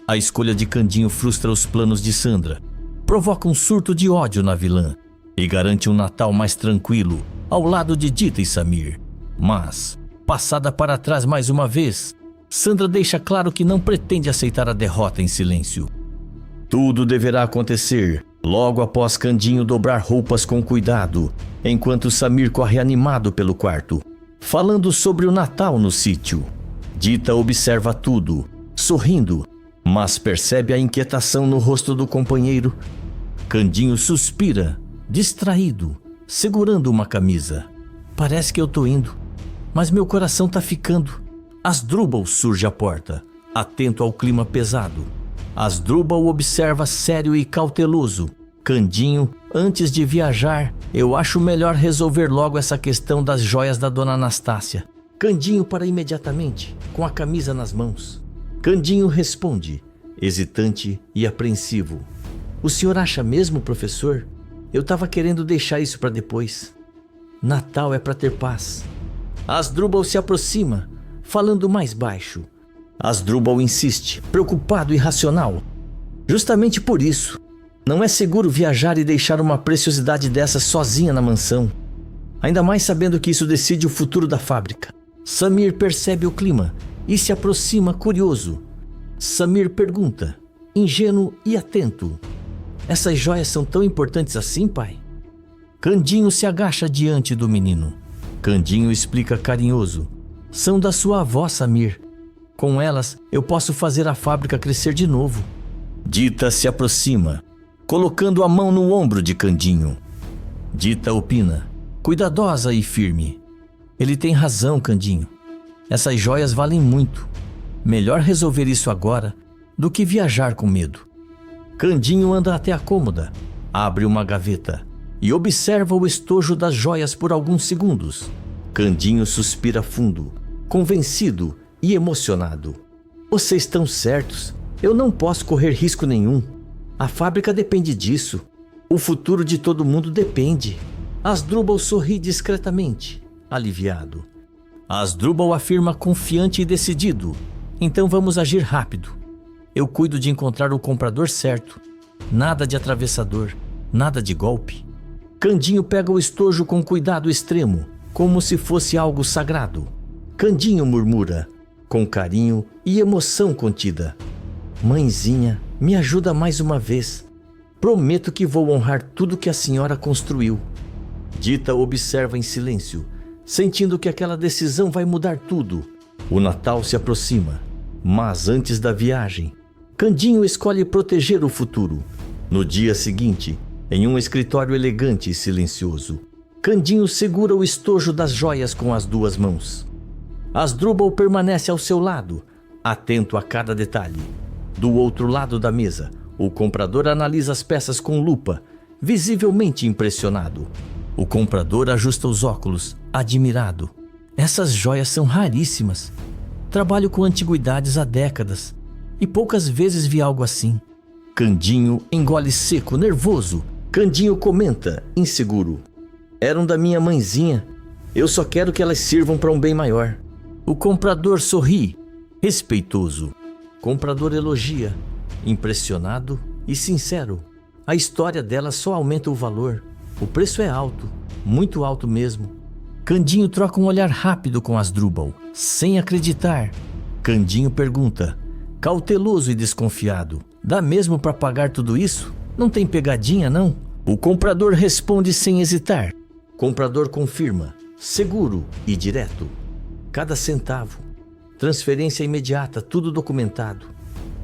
A escolha de Candinho frustra os planos de Sandra, provoca um surto de ódio na vilã e garante um Natal mais tranquilo ao lado de Dita e Samir. Mas, passada para trás mais uma vez, Sandra deixa claro que não pretende aceitar a derrota em silêncio. Tudo deverá acontecer logo após Candinho dobrar roupas com cuidado, enquanto Samir corre animado pelo quarto, falando sobre o Natal no sítio. Dita observa tudo, sorrindo, mas percebe a inquietação no rosto do companheiro. Candinho suspira, distraído, segurando uma camisa. Parece que eu tô indo, mas meu coração tá ficando. Asdrúbal surge à porta, atento ao clima pesado. Asdrúbal observa sério e cauteloso. Candinho, antes de viajar, eu acho melhor resolver logo essa questão das joias da dona Anastácia. Candinho para imediatamente, com a camisa nas mãos. Candinho responde, hesitante e apreensivo. O senhor acha mesmo, professor? Eu estava querendo deixar isso para depois. Natal é para ter paz. Asdrúbal se aproxima, falando mais baixo. Asdrúbal insiste, preocupado e racional. Justamente por isso, não é seguro viajar e deixar uma preciosidade dessa sozinha na mansão. Ainda mais sabendo que isso decide o futuro da fábrica. Samir percebe o clima e se aproxima curioso. Samir pergunta, ingênuo e atento. Essas joias são tão importantes assim, pai? Candinho se agacha diante do menino. Candinho explica carinhoso. São da sua avó, Samir. Com elas, eu posso fazer a fábrica crescer de novo. Dita se aproxima, colocando a mão no ombro de Candinho. Dita opina, cuidadosa e firme. Ele tem razão, Candinho. Essas joias valem muito. Melhor resolver isso agora do que viajar com medo. Candinho anda até a cômoda, abre uma gaveta e observa o estojo das joias por alguns segundos. Candinho suspira fundo, convencido e emocionado. Vocês estão certos. Eu não posso correr risco nenhum. A fábrica depende disso. O futuro de todo mundo depende. Asdrúbal sorri discretamente, aliviado. Asdrúbal afirma confiante e decidido. Então vamos agir rápido. Eu cuido de encontrar o comprador certo. Nada de atravessador, nada de golpe. Candinho pega o estojo com cuidado extremo, como se fosse algo sagrado. Candinho murmura, com carinho e emoção contida. Mãezinha, me ajuda mais uma vez. Prometo que vou honrar tudo que a senhora construiu. Dita observa em silêncio, sentindo que aquela decisão vai mudar tudo. O Natal se aproxima, mas antes da viagem, Candinho escolhe proteger o futuro. No dia seguinte, em um escritório elegante e silencioso, Candinho segura o estojo das joias com as duas mãos. Asdrúbal permanece ao seu lado, atento a cada detalhe. Do outro lado da mesa, o comprador analisa as peças com lupa, visivelmente impressionado. O comprador ajusta os óculos, admirado. Essas joias são raríssimas. Trabalho com antiguidades há décadas e poucas vezes vi algo assim. Candinho engole seco, nervoso. Candinho comenta, inseguro. Eram da minha mãezinha. Eu só quero que elas sirvam para um bem maior. O comprador sorri, respeitoso. Comprador elogia, impressionado e sincero. A história dela só aumenta o valor. O preço é alto, muito alto mesmo. Candinho troca um olhar rápido com Asdrúbal, sem acreditar. Candinho pergunta, cauteloso e desconfiado. Dá mesmo para pagar tudo isso? Não tem pegadinha, não? O comprador responde sem hesitar. Comprador confirma, seguro e direto. Cada centavo. Transferência imediata, tudo documentado.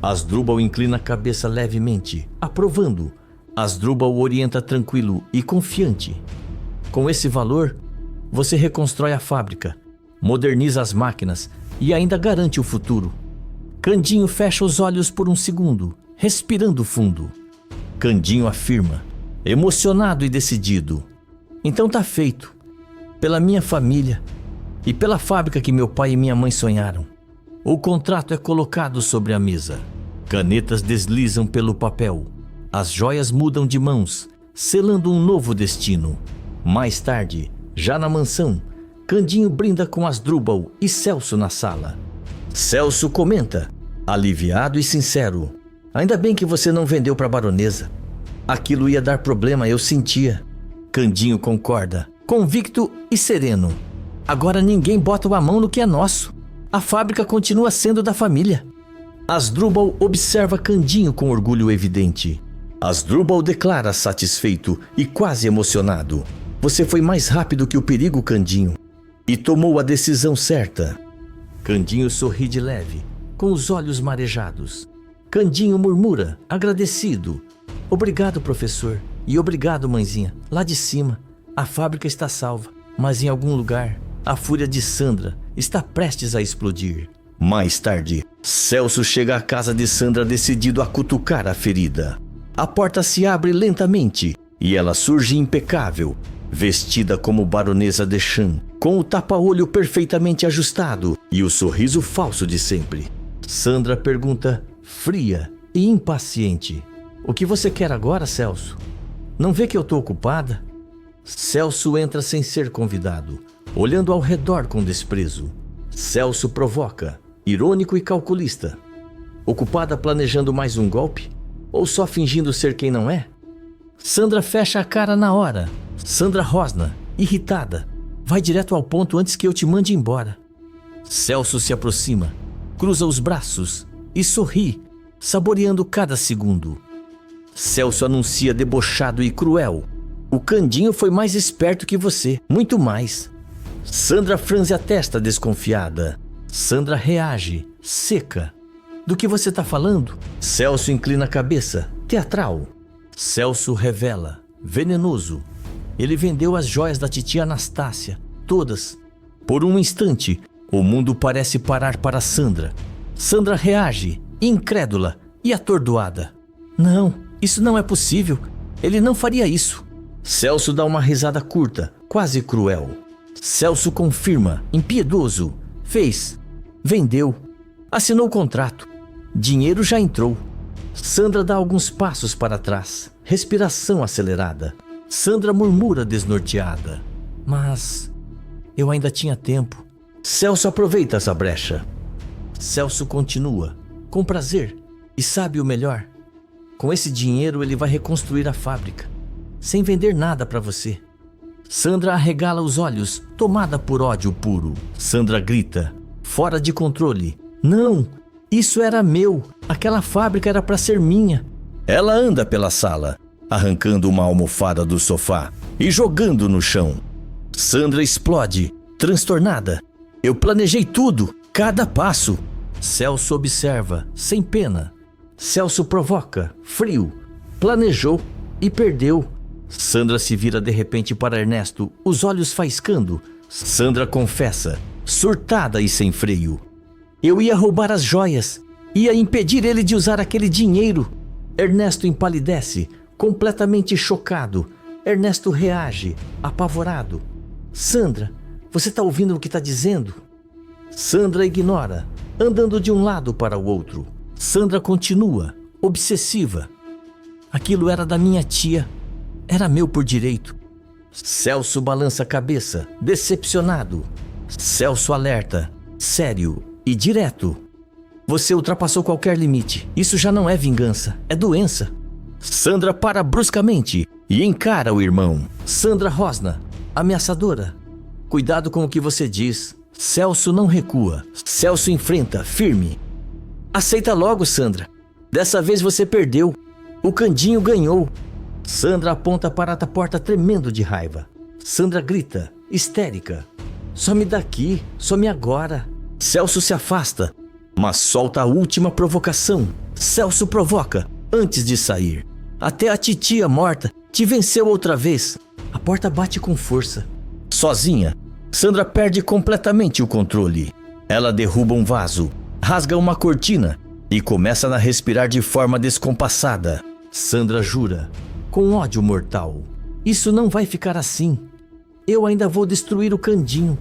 Asdrúbal inclina a cabeça levemente, aprovando. Asdrúbal orienta tranquilo e confiante. Com esse valor, você reconstrói a fábrica, moderniza as máquinas e ainda garante o futuro. Candinho fecha os olhos por um segundo, respirando fundo. Candinho afirma, emocionado e decidido. Então tá feito. Pela minha família e pela fábrica que meu pai e minha mãe sonharam. O contrato é colocado sobre a mesa. Canetas deslizam pelo papel. As joias mudam de mãos, selando um novo destino. Mais tarde, já na mansão, Candinho brinda com Asdrúbal e Celso na sala. Celso comenta, aliviado e sincero. Ainda bem que você não vendeu para a baronesa. Aquilo ia dar problema, eu sentia. Candinho concorda, convicto e sereno. Agora ninguém bota a mão no que é nosso. A fábrica continua sendo da família. Asdrúbal observa Candinho com orgulho evidente. Asdrúbal declara satisfeito e quase emocionado. Você foi mais rápido que o perigo, Candinho, e tomou a decisão certa. Candinho sorri de leve, com os olhos marejados. Candinho murmura, agradecido. Obrigado, professor. E obrigado, mãezinha. Lá de cima, a fábrica está salva. Mas em algum lugar, a fúria de Sandra está prestes a explodir. Mais tarde, Celso chega à casa de Sandra decidido a cutucar a ferida. A porta se abre lentamente e ela surge impecável, vestida como baronesa Deschamps, com o tapa-olho perfeitamente ajustado e o sorriso falso de sempre. Sandra pergunta, fria e impaciente: o que você quer agora, Celso? Não vê que eu estou ocupada? Celso entra sem ser convidado, olhando ao redor com desprezo. Celso provoca, irônico e calculista. Ocupada planejando mais um golpe? Ou só fingindo ser quem não é? Sandra fecha a cara na hora. Sandra rosna, irritada. Vai direto ao ponto antes que eu te mande embora. Celso se aproxima, cruza os braços e sorri, saboreando cada segundo. Celso anuncia debochado e cruel: o Candinho foi mais esperto que você, muito mais. Sandra franze a testa desconfiada. Sandra reage, seca. Do que você está falando? Celso inclina a cabeça, teatral. Celso revela, venenoso. Ele vendeu as joias da titia Anastácia, todas. Por um instante, o mundo parece parar para Sandra. Sandra reage, incrédula e atordoada. Não, isso não é possível. Ele não faria isso. Celso dá uma risada curta, quase cruel. Celso confirma, impiedoso. Fez. Vendeu. Assinou o contrato. Dinheiro já entrou. Sandra dá alguns passos para trás. Respiração acelerada. Sandra murmura desnorteada. Mas eu ainda tinha tempo. Celso aproveita essa brecha. Celso continua, com prazer, e sabe o melhor? Com esse dinheiro ele vai reconstruir a fábrica, sem vender nada para você. Sandra arregala os olhos, tomada por ódio puro. Sandra grita, fora de controle: não, isso era meu, aquela fábrica era para ser minha. Ela anda pela sala, arrancando uma almofada do sofá e jogando no chão. Sandra explode, transtornada. Eu planejei tudo, cada passo. Celso observa, sem pena. Celso provoca, frio. Planejou e perdeu. Sandra se vira de repente para Ernesto, os olhos faiscando. Sandra confessa, surtada e sem freio: eu ia roubar as joias, ia impedir ele de usar aquele dinheiro. Ernesto empalidece, completamente chocado. Ernesto reage, apavorado. Sandra, você está ouvindo o que está dizendo? Sandra ignora, andando de um lado para o outro. Sandra continua, obsessiva. Aquilo era da minha tia. Era meu por direito. Celso balança a cabeça, decepcionado. Celso alerta, sério e direto: você ultrapassou qualquer limite. Isso já não é vingança, é doença. Sandra para bruscamente e encara o irmão. Sandra rosna, ameaçadora: cuidado com o que você diz. Celso não recua. Celso enfrenta, firme: aceita logo, Sandra. Dessa vez você perdeu. O Candinho ganhou. Sandra aponta para a porta tremendo de raiva. Sandra grita, histérica: some daqui, some agora. Celso se afasta, mas solta a última provocação. Celso provoca, antes de sair: até a titia morta te venceu outra vez. A porta bate com força. Sozinha, Sandra perde completamente o controle. Ela derruba um vaso, rasga uma cortina e começa a respirar de forma descompassada. Sandra jura, com ódio mortal: isso não vai ficar assim. Eu ainda vou destruir o Candinho.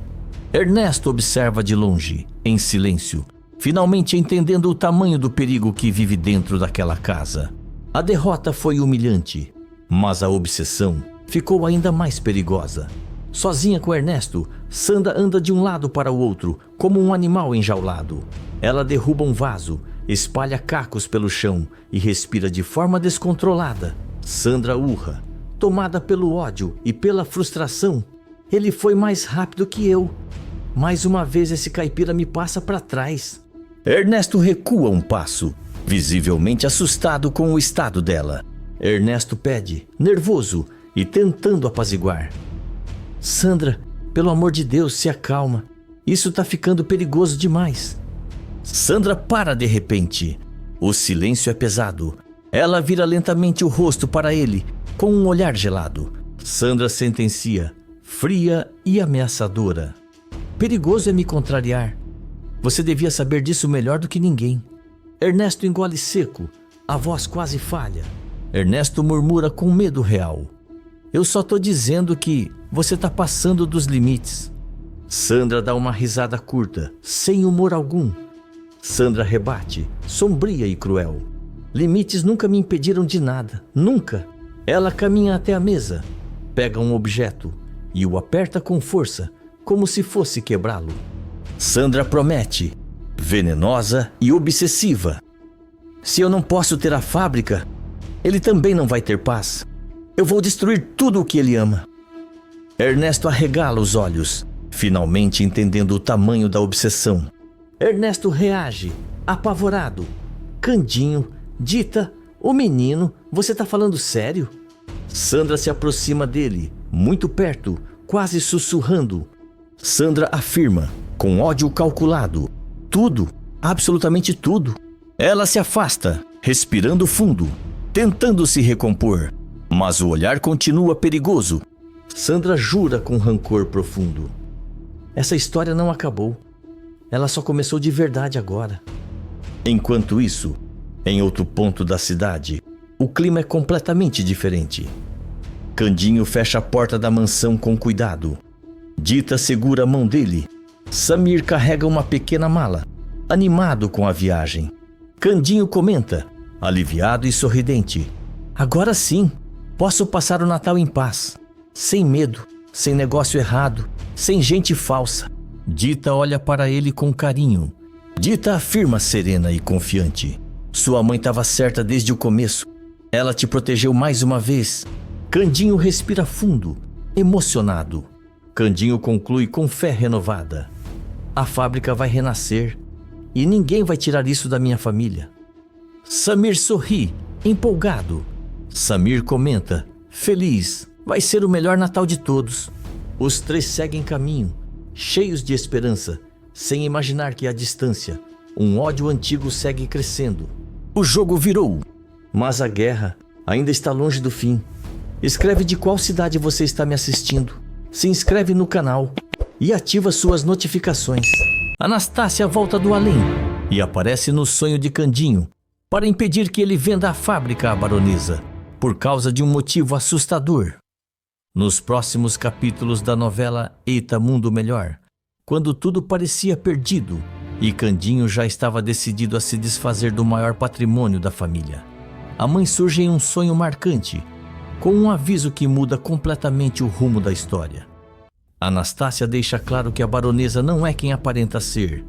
Ernesto observa de longe, em silêncio, finalmente entendendo o tamanho do perigo que vive dentro daquela casa. A derrota foi humilhante, mas a obsessão ficou ainda mais perigosa. Sozinha com Ernesto, Sandra anda de um lado para o outro, como um animal enjaulado. Ela derruba um vaso, espalha cacos pelo chão e respira de forma descontrolada. Sandra urra, tomada pelo ódio e pela frustração: ele foi mais rápido que eu. Mais uma vez esse caipira me passa para trás. Ernesto recua um passo, visivelmente assustado com o estado dela. Ernesto pede, nervoso e tentando apaziguar: Sandra, pelo amor de Deus, se acalma. Isso tá ficando perigoso demais. Sandra para de repente. O silêncio é pesado. Ela vira lentamente o rosto para ele, com um olhar gelado. Sandra sentencia, fria e ameaçadora. Perigoso é me contrariar. Você devia saber disso melhor do que ninguém. Ernesto engole seco, a voz quase falha. Ernesto murmura com medo real. Eu só tô dizendo que você tá passando dos limites. Sandra dá uma risada curta, sem humor algum. Sandra rebate, sombria e cruel. Limites nunca me impediram de nada, nunca. Ela caminha até a mesa, pega um objeto e o aperta com força, como se fosse quebrá-lo. Sandra promete, venenosa e obsessiva. Se eu não posso ter a fábrica, ele também não vai ter paz. Eu vou destruir tudo o que ele ama. Ernesto arregala os olhos, finalmente entendendo o tamanho da obsessão. Ernesto reage, apavorado. Candinho, Dita, o menino, você tá falando sério? Sandra se aproxima dele, muito perto, quase sussurrando. Sandra afirma, com ódio calculado. Tudo, absolutamente tudo. Ela se afasta, respirando fundo, tentando se recompor. Mas o olhar continua perigoso. Sandra jura com rancor profundo. Essa história não acabou. Ela só começou de verdade agora. Enquanto isso, em outro ponto da cidade, o clima é completamente diferente. Candinho fecha a porta da mansão com cuidado. Dita segura a mão dele. Samir carrega uma pequena mala, animado com a viagem. Candinho comenta, aliviado e sorridente. Agora sim, posso passar o Natal em paz. Sem medo, sem negócio errado, sem gente falsa. Dita olha para ele com carinho. Dita afirma serena e confiante. Sua mãe estava certa desde o começo. Ela te protegeu mais uma vez. Candinho respira fundo, emocionado. Candinho conclui com fé renovada. A fábrica vai renascer e ninguém vai tirar isso da minha família. Samir sorri, empolgado. Samir comenta, feliz, vai ser o melhor Natal de todos. Os três seguem caminho, cheios de esperança, sem imaginar que à distância, um ódio antigo segue crescendo. O jogo virou, mas a guerra ainda está longe do fim. Escreve de qual cidade você está me assistindo. Se inscreve no canal e ativa suas notificações. Anastácia volta do além e aparece no sonho de Candinho para impedir que ele venda a fábrica à baronesa, por causa de um motivo assustador. Nos próximos capítulos da novela Eita Mundo Melhor, quando tudo parecia perdido e Candinho já estava decidido a se desfazer do maior patrimônio da família, a mãe surge em um sonho marcante, com um aviso que muda completamente o rumo da história. Anastácia deixa claro que a baronesa não é quem aparenta ser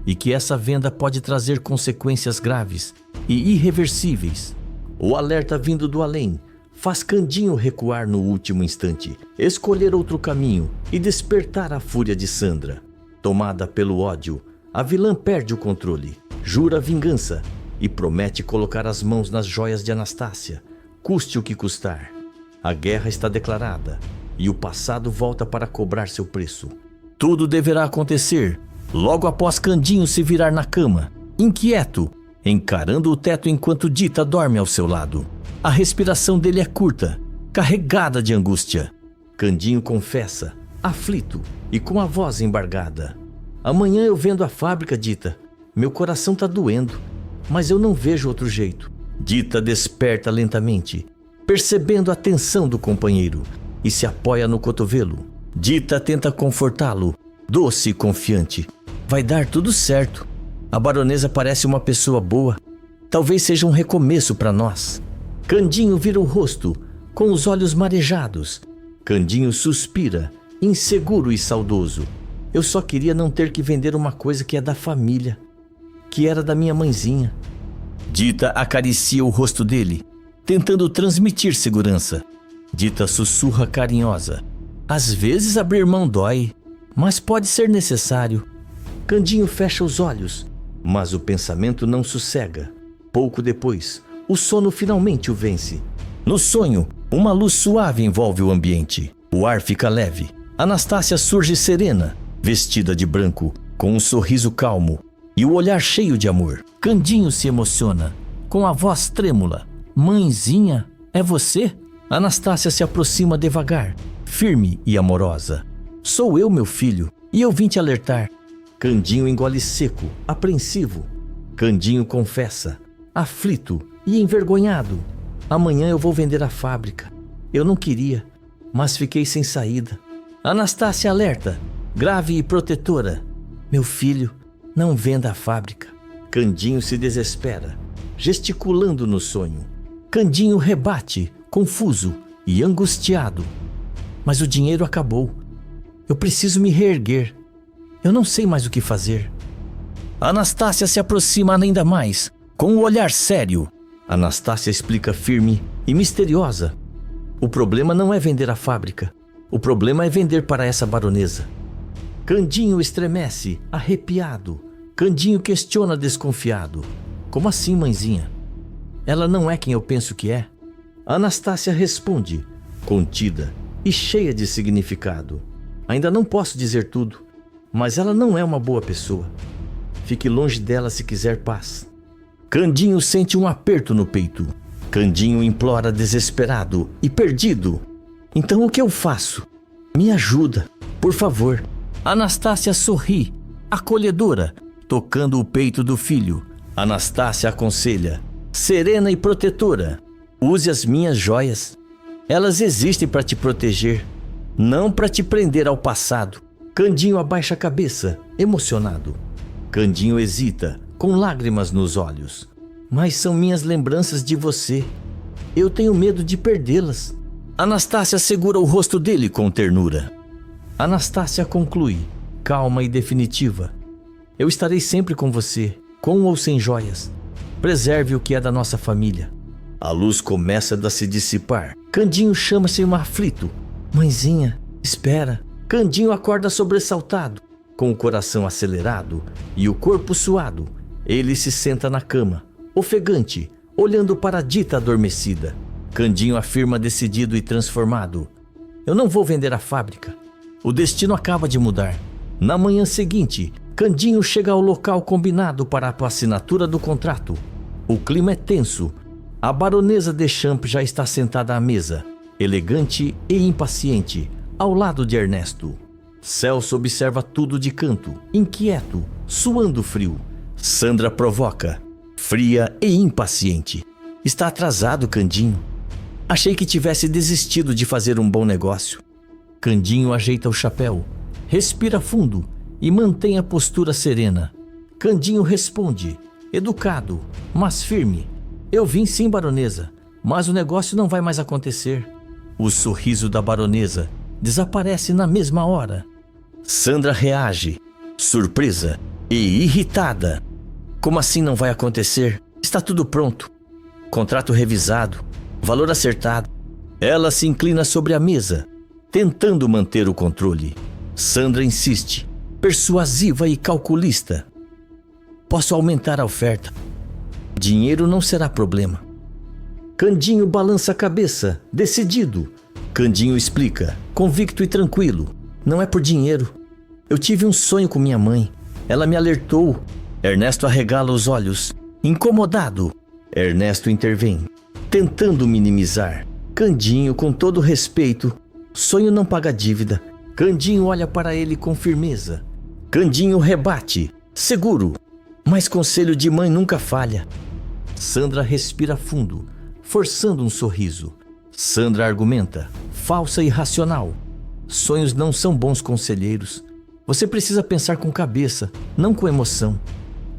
e que essa venda pode trazer consequências graves e irreversíveis. O alerta vindo do além faz Candinho recuar no último instante, escolher outro caminho e despertar a fúria de Sandra. Tomada pelo ódio, a vilã perde o controle, jura vingança e promete colocar as mãos nas joias de Anastácia, custe o que custar. A guerra está declarada e o passado volta para cobrar seu preço. Tudo deverá acontecer logo após Candinho se virar na cama, inquieto, encarando o teto enquanto Dita dorme ao seu lado. A respiração dele é curta, carregada de angústia. Candinho confessa, aflito e com a voz embargada. Amanhã eu vendo a fábrica, Dita. Meu coração tá doendo, mas eu não vejo outro jeito. Dita desperta lentamente, percebendo a tensão do companheiro, e se apoia no cotovelo. Dita tenta confortá-lo, doce e confiante. Vai dar tudo certo. A baronesa parece uma pessoa boa. Talvez seja um recomeço para nós. Candinho vira o rosto, com os olhos marejados. Candinho suspira, inseguro e saudoso. Eu só queria não ter que vender uma coisa que é da família, que era da minha mãezinha. Dita acaricia o rosto dele, tentando transmitir segurança. Dita sussurra carinhosa. Às vezes abrir mão dói, mas pode ser necessário. Candinho fecha os olhos, mas o pensamento não sossega. Pouco depois, o sono finalmente o vence. No sonho, uma luz suave envolve o ambiente. O ar fica leve. Anastácia surge serena, vestida de branco, com um sorriso calmo e o olhar cheio de amor. Candinho se emociona, com a voz trêmula. Mãezinha, é você? Anastácia se aproxima devagar, firme e amorosa. Sou eu, meu filho, e eu vim te alertar. Candinho engole seco, apreensivo. Candinho confessa, aflito e envergonhado. Amanhã eu vou vender a fábrica. Eu não queria, mas fiquei sem saída. Anastácia alerta, grave e protetora. Meu filho, não venda a fábrica. Candinho se desespera, gesticulando no sonho. Candinho rebate, confuso e angustiado. Mas o dinheiro acabou. Eu preciso me reerguer. Eu não sei mais o que fazer. Anastácia se aproxima ainda mais, com o olhar sério. Anastácia explica firme e misteriosa. O problema não é vender a fábrica. O problema é vender para essa baronesa. Candinho estremece, arrepiado. Candinho questiona desconfiado. Como assim, mãezinha? Ela não é quem eu penso que é? Anastácia responde, contida e cheia de significado. Ainda não posso dizer tudo, mas ela não é uma boa pessoa. Fique longe dela se quiser paz. Candinho sente um aperto no peito. Candinho implora desesperado e perdido. Então o que eu faço? Me ajuda, por favor. Anastácia sorri, acolhedora, tocando o peito do filho. Anastácia aconselha, serena e protetora. Use as minhas joias. Elas existem para te proteger, não para te prender ao passado. Candinho abaixa a cabeça, emocionado. Candinho hesita, com lágrimas nos olhos. Mas são minhas lembranças de você. Eu tenho medo de perdê-las. Anastácia segura o rosto dele com ternura. Anastácia conclui, calma e definitiva. Eu estarei sempre com você, com ou sem joias. Preserve o que é da nossa família. A luz começa a se dissipar. Candinho chama-se um aflito. Mãezinha, espera. Candinho acorda sobressaltado, com o coração acelerado e o corpo suado. Ele se senta na cama, ofegante, olhando para a dita adormecida. Candinho afirma decidido e transformado. Eu não vou vender a fábrica. O destino acaba de mudar. Na manhã seguinte, Candinho chega ao local combinado para a assinatura do contrato. O clima é tenso. A baronesa Deschamps já está sentada à mesa, elegante e impaciente, ao lado de Ernesto. Celso observa tudo de canto, inquieto, suando frio. Sandra provoca, fria e impaciente. Está atrasado, Candinho. Achei que tivesse desistido de fazer um bom negócio. Candinho ajeita o chapéu, respira fundo e mantém a postura serena. Candinho responde, educado, mas firme. Eu vim sim, baronesa, mas o negócio não vai mais acontecer. O sorriso da baronesa desaparece na mesma hora. Sandra reage, surpresa e irritada. Como assim não vai acontecer? Está tudo pronto. Contrato revisado, valor acertado. Ela se inclina sobre a mesa, tentando manter o controle. Sandra insiste, persuasiva e calculista. Posso aumentar a oferta. Dinheiro não será problema. Candinho balança a cabeça, decidido. Candinho explica, convicto e tranquilo. Não é por dinheiro. Eu tive um sonho com minha mãe. Ela me alertou. Ernesto arregala os olhos, incomodado. Ernesto intervém, tentando minimizar. Candinho, com todo respeito, sonho não paga dívida. Candinho olha para ele com firmeza. Candinho rebate, seguro. Mas conselho de mãe nunca falha. Sandra respira fundo, forçando um sorriso. Sandra argumenta, falsa e racional. Sonhos não são bons conselheiros. Você precisa pensar com cabeça, não com emoção.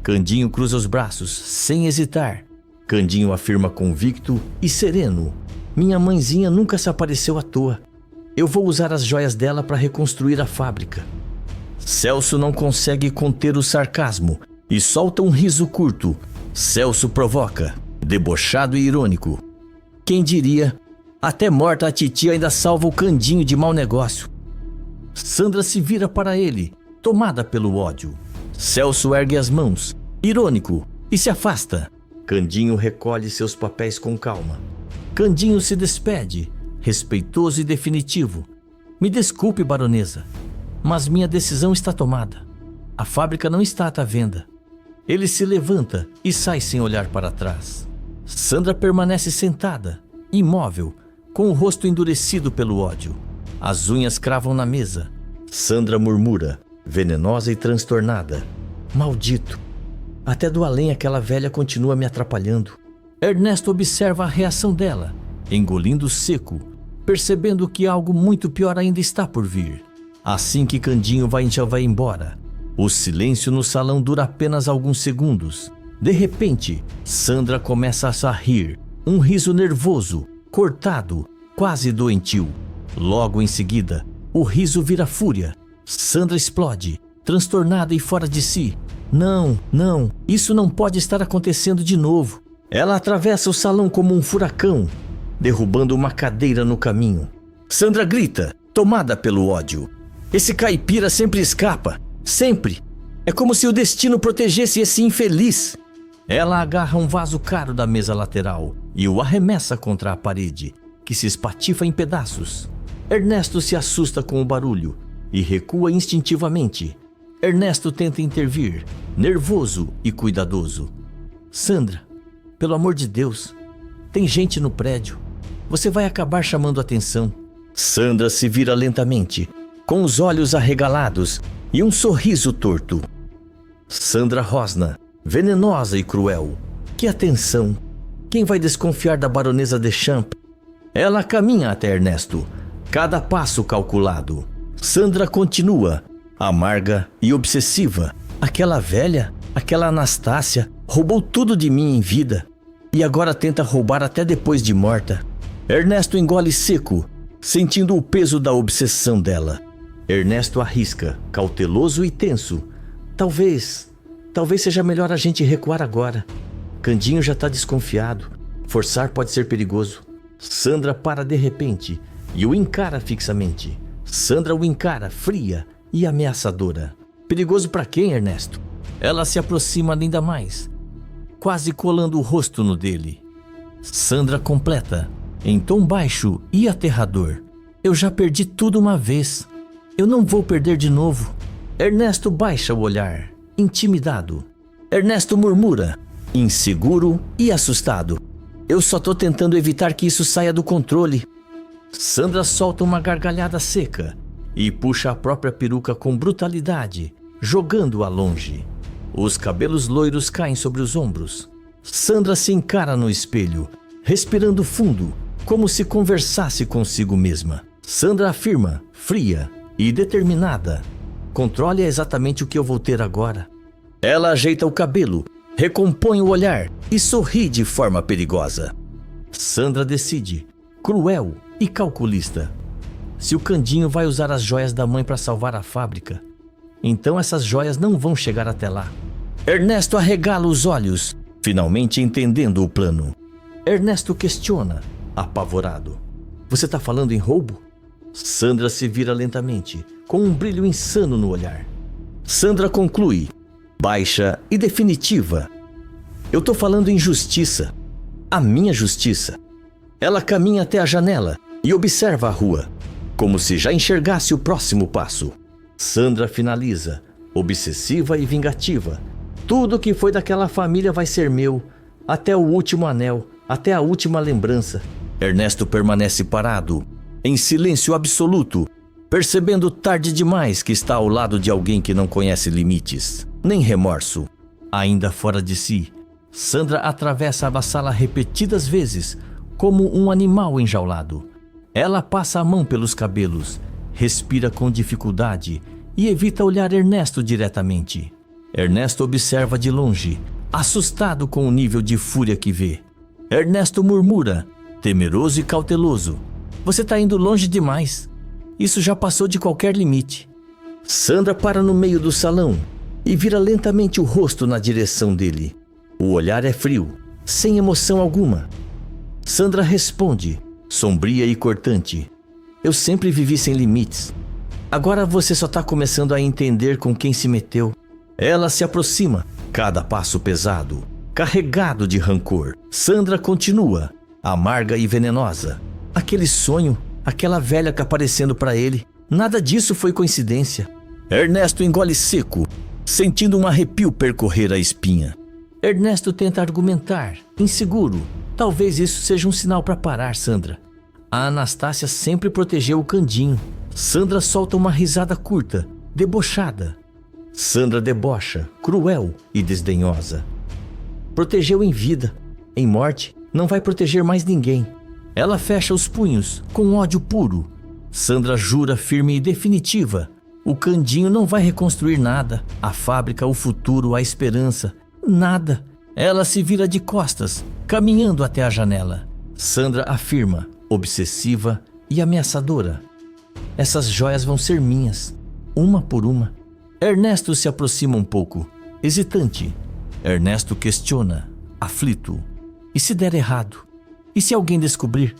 Candinho cruza os braços, sem hesitar. Candinho afirma convicto e sereno. Minha mãezinha nunca se apareceu à toa. Eu vou usar as joias dela para reconstruir a fábrica. Celso não consegue conter o sarcasmo e solta um riso curto. Celso provoca, debochado e irônico. Quem diria? Até morta a titia ainda salva o Candinho de mau negócio. Sandra se vira para ele, tomada pelo ódio. Celso ergue as mãos, irônico, e se afasta. Candinho recolhe seus papéis com calma. Candinho se despede, respeitoso e definitivo. Me desculpe, baronesa. mas minha decisão está tomada. A fábrica não está à venda. Ele se levanta e sai sem olhar para trás. Sandra permanece sentada, imóvel, com o rosto endurecido pelo ódio. As unhas cravam na mesa. Sandra murmura, venenosa e transtornada. Maldito! Até do além aquela velha continua me atrapalhando. Ernesto observa a reação dela, engolindo seco, percebendo que algo muito pior ainda está por vir. Assim que Candinho já vai embora, o silêncio no salão dura apenas alguns segundos. De repente, Sandra começa a rir, um riso nervoso, cortado, quase doentio. Logo em seguida, o riso vira fúria. Sandra explode, transtornada e fora de si. Não, isso não pode estar acontecendo de novo. Ela atravessa o salão como um furacão, derrubando uma cadeira no caminho. Sandra grita, tomada pelo ódio. Esse caipira sempre escapa, sempre. É como se o destino protegesse esse infeliz. Ela agarra um vaso caro da mesa lateral e o arremessa contra a parede, que se espatifa em pedaços. Ernesto se assusta com o barulho e recua instintivamente. Ernesto tenta intervir, nervoso e cuidadoso. Sandra, pelo amor de Deus, tem gente no prédio. Você vai acabar chamando atenção. Sandra se vira lentamente, com os olhos arregalados e um sorriso torto. Sandra rosna, venenosa e cruel. Que atenção! Quem vai desconfiar da baronesa Deschamps? Ela caminha até Ernesto, cada passo calculado. Sandra continua, amarga e obsessiva. Aquela velha, aquela Anastácia, roubou tudo de mim em vida e agora tenta roubar até depois de morta. Ernesto engole seco, sentindo o peso da obsessão dela. Ernesto arrisca, cauteloso e tenso. Talvez seja melhor a gente recuar agora. Candinho já está desconfiado. Forçar pode ser perigoso. Sandra para de repente e o encara fixamente. Sandra o encara, fria e ameaçadora. Perigoso para quem, Ernesto? Ela se aproxima ainda mais, quase colando o rosto no dele. Sandra completa, em tom baixo e aterrador. Eu já perdi tudo uma vez. Eu não vou perder de novo. Ernesto baixa o olhar, intimidado. Ernesto murmura, inseguro e assustado. Eu só tô tentando evitar que isso saia do controle. Sandra solta uma gargalhada seca e puxa a própria peruca com brutalidade, jogando-a longe. Os cabelos loiros caem sobre os ombros. Sandra se encara no espelho, respirando fundo, como se conversasse consigo mesma. Sandra afirma, fria e determinada. Controle é exatamente o que eu vou ter agora. Ela ajeita o cabelo, recompõe o olhar e sorri de forma perigosa. Sandra decide, cruel e calculista. Se o Candinho vai usar as joias da mãe para salvar a fábrica, então essas joias não vão chegar até lá. Ernesto arregala os olhos, finalmente entendendo o plano. Ernesto questiona, apavorado. Você está falando em roubo? Sandra se vira lentamente, com um brilho insano no olhar. Sandra conclui, baixa e definitiva. Eu tô falando em justiça. A minha justiça. Ela caminha até a janela e observa a rua, como se já enxergasse o próximo passo. Sandra finaliza, obsessiva e vingativa. Tudo que foi daquela família vai ser meu, até o último anel, até a última lembrança. Ernesto permanece parado, em silêncio absoluto, percebendo tarde demais que está ao lado de alguém que não conhece limites, nem remorso. Ainda fora de si, Sandra atravessa a sala repetidas vezes, como um animal enjaulado. Ela passa a mão pelos cabelos, respira com dificuldade e evita olhar Ernesto diretamente. Ernesto observa de longe, assustado com o nível de fúria que vê. Ernesto murmura, temeroso e cauteloso. Você está indo longe demais. Isso já passou de qualquer limite. Sandra para no meio do salão e vira lentamente o rosto na direção dele. O olhar é frio, sem emoção alguma. Sandra responde, sombria e cortante. Eu sempre vivi sem limites. Agora você só está começando a entender com quem se meteu. Ela se aproxima, cada passo pesado, carregado de rancor. Sandra continua, amarga e venenosa. Aquele sonho, aquela velha que aparecendo para ele, Nada disso foi coincidência. Ernesto engole seco, sentindo um arrepio percorrer a espinha. Ernesto tenta argumentar, inseguro. Talvez isso seja um sinal para parar, Sandra. A Anastácia sempre protegeu o Candinho. Sandra solta uma risada curta, debochada. Sandra debocha, cruel e desdenhosa. Protegeu em vida. Em morte, não vai proteger mais ninguém. Ela fecha os punhos, com ódio puro. Sandra jura firme e definitiva. O Candinho não vai reconstruir nada. A fábrica, o futuro, a esperança. Nada. Ela se vira de costas, caminhando até a janela. Sandra afirma, obsessiva e ameaçadora. Essas joias vão ser minhas, uma por uma. Ernesto se aproxima um pouco, hesitante. Ernesto questiona, aflito. E se der errado? E se alguém descobrir?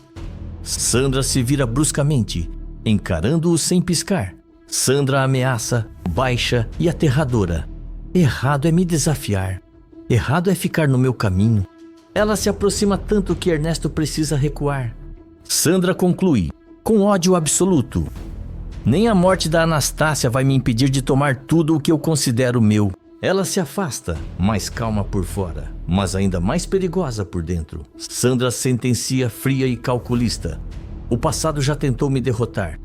Sandra se vira bruscamente, encarando-o sem piscar. Sandra ameaça, baixa e aterradora. Errado é me desafiar. Errado é ficar no meu caminho. Ela se aproxima tanto que Ernesto precisa recuar. Sandra conclui, com ódio absoluto. Nem a morte da Anastácia vai me impedir de tomar tudo o que eu considero meu. Ela se afasta, mais calma por fora, mas ainda mais perigosa por dentro. Sandra sentencia fria e calculista. O passado já tentou me derrotar.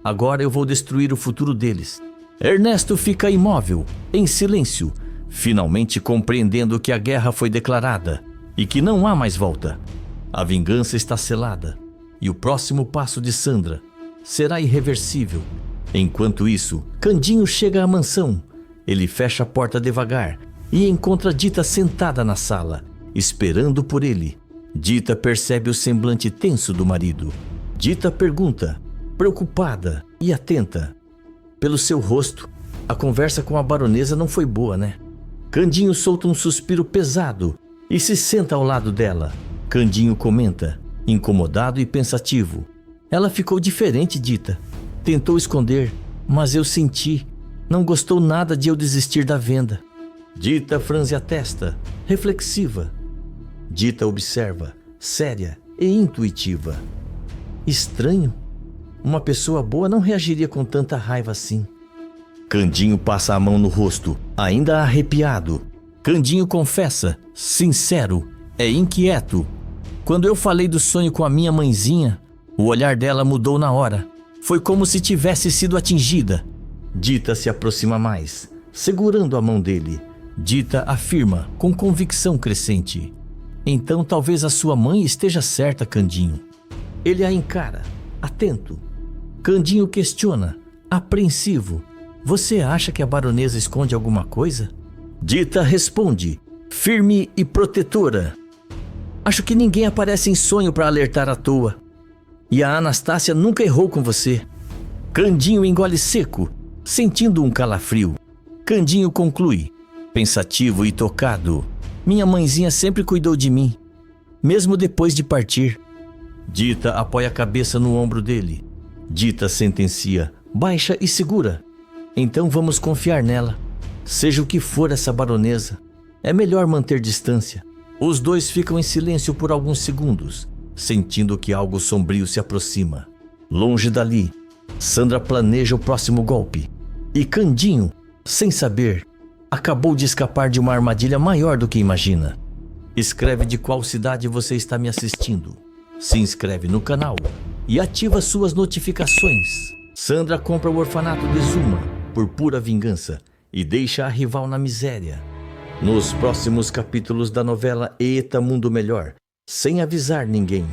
Agora eu vou destruir o futuro deles. Ernesto fica imóvel, em silêncio, finalmente compreendendo que a guerra foi declarada e que não há mais volta. A vingança está selada e o próximo passo de Sandra será irreversível. Enquanto isso, Candinho chega à mansão. Ele fecha a porta devagar e encontra Dita sentada na sala, esperando por ele. Dita percebe o semblante tenso do marido. Dita pergunta, preocupada e atenta. Pelo seu rosto, a conversa com a baronesa não foi boa, né? Candinho solta um suspiro pesado e se senta ao lado dela. Candinho comenta, incomodado e pensativo. Ela ficou diferente, Dita. Tentou esconder, mas eu senti. Não gostou nada de eu desistir da venda. Dita franze a testa, reflexiva. Dita observa, séria e intuitiva. Estranho. Uma pessoa boa não reagiria com tanta raiva assim. Candinho passa a mão no rosto, ainda arrepiado. Candinho confessa, sincero, é inquieto. Quando eu falei do sonho com a minha mãezinha, o olhar dela mudou na hora. Foi como se tivesse sido atingida. Dita se aproxima mais, segurando a mão dele. Dita afirma, com convicção crescente. Então talvez a sua mãe esteja certa, Candinho. Ele a encara, atento. Candinho questiona, apreensivo. Você acha que a baronesa esconde alguma coisa? Dita responde, firme e protetora. Acho que ninguém aparece em sonho para alertar à toa. E a Anastácia nunca errou com você. Candinho engole seco, sentindo um calafrio. Candinho conclui, pensativo e tocado. Minha mãezinha sempre cuidou de mim, mesmo depois de partir. Dita apoia a cabeça no ombro dele. Dita sentencia, baixa e segura. Então vamos confiar nela. Seja o que for essa baronesa, é melhor manter distância. Os dois ficam em silêncio por alguns segundos, sentindo que algo sombrio se aproxima. Longe dali, Sandra planeja o próximo golpe. E Candinho, sem saber, acabou de escapar de uma armadilha maior do que imagina. Escreve de qual cidade você está me assistindo. Se inscreve no canal e ativa suas notificações. Sandra compra o orfanato de Zuma por pura vingança e deixa a rival na miséria. Nos próximos capítulos da novela Eta Mundo Melhor, sem avisar ninguém,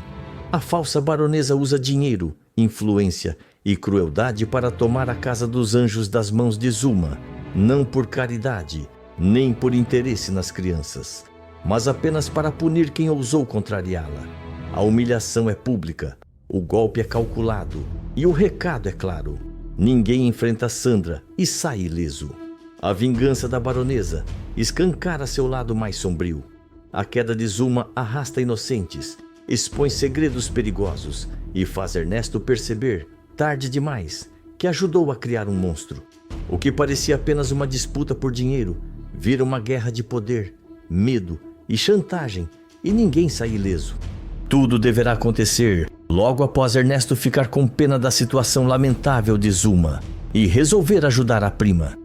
a falsa baronesa usa dinheiro, influência e crueldade para tomar a casa dos anjos das mãos de Zuma, não por caridade, nem por interesse nas crianças, mas apenas para punir quem ousou contrariá-la. A humilhação é pública, o golpe é calculado e o recado é claro. Ninguém enfrenta Sandra e sai ileso. A vingança da baronesa escancara seu lado mais sombrio. A queda de Zuma arrasta inocentes, expõe segredos perigosos e faz Ernesto perceber, tarde demais, que ajudou a criar um monstro. O que parecia apenas uma disputa por dinheiro vira uma guerra de poder, medo e chantagem, e ninguém sai ileso. Tudo deverá acontecer Logo após Ernesto ficar com pena da situação lamentável de Zulma e resolver ajudar a prima.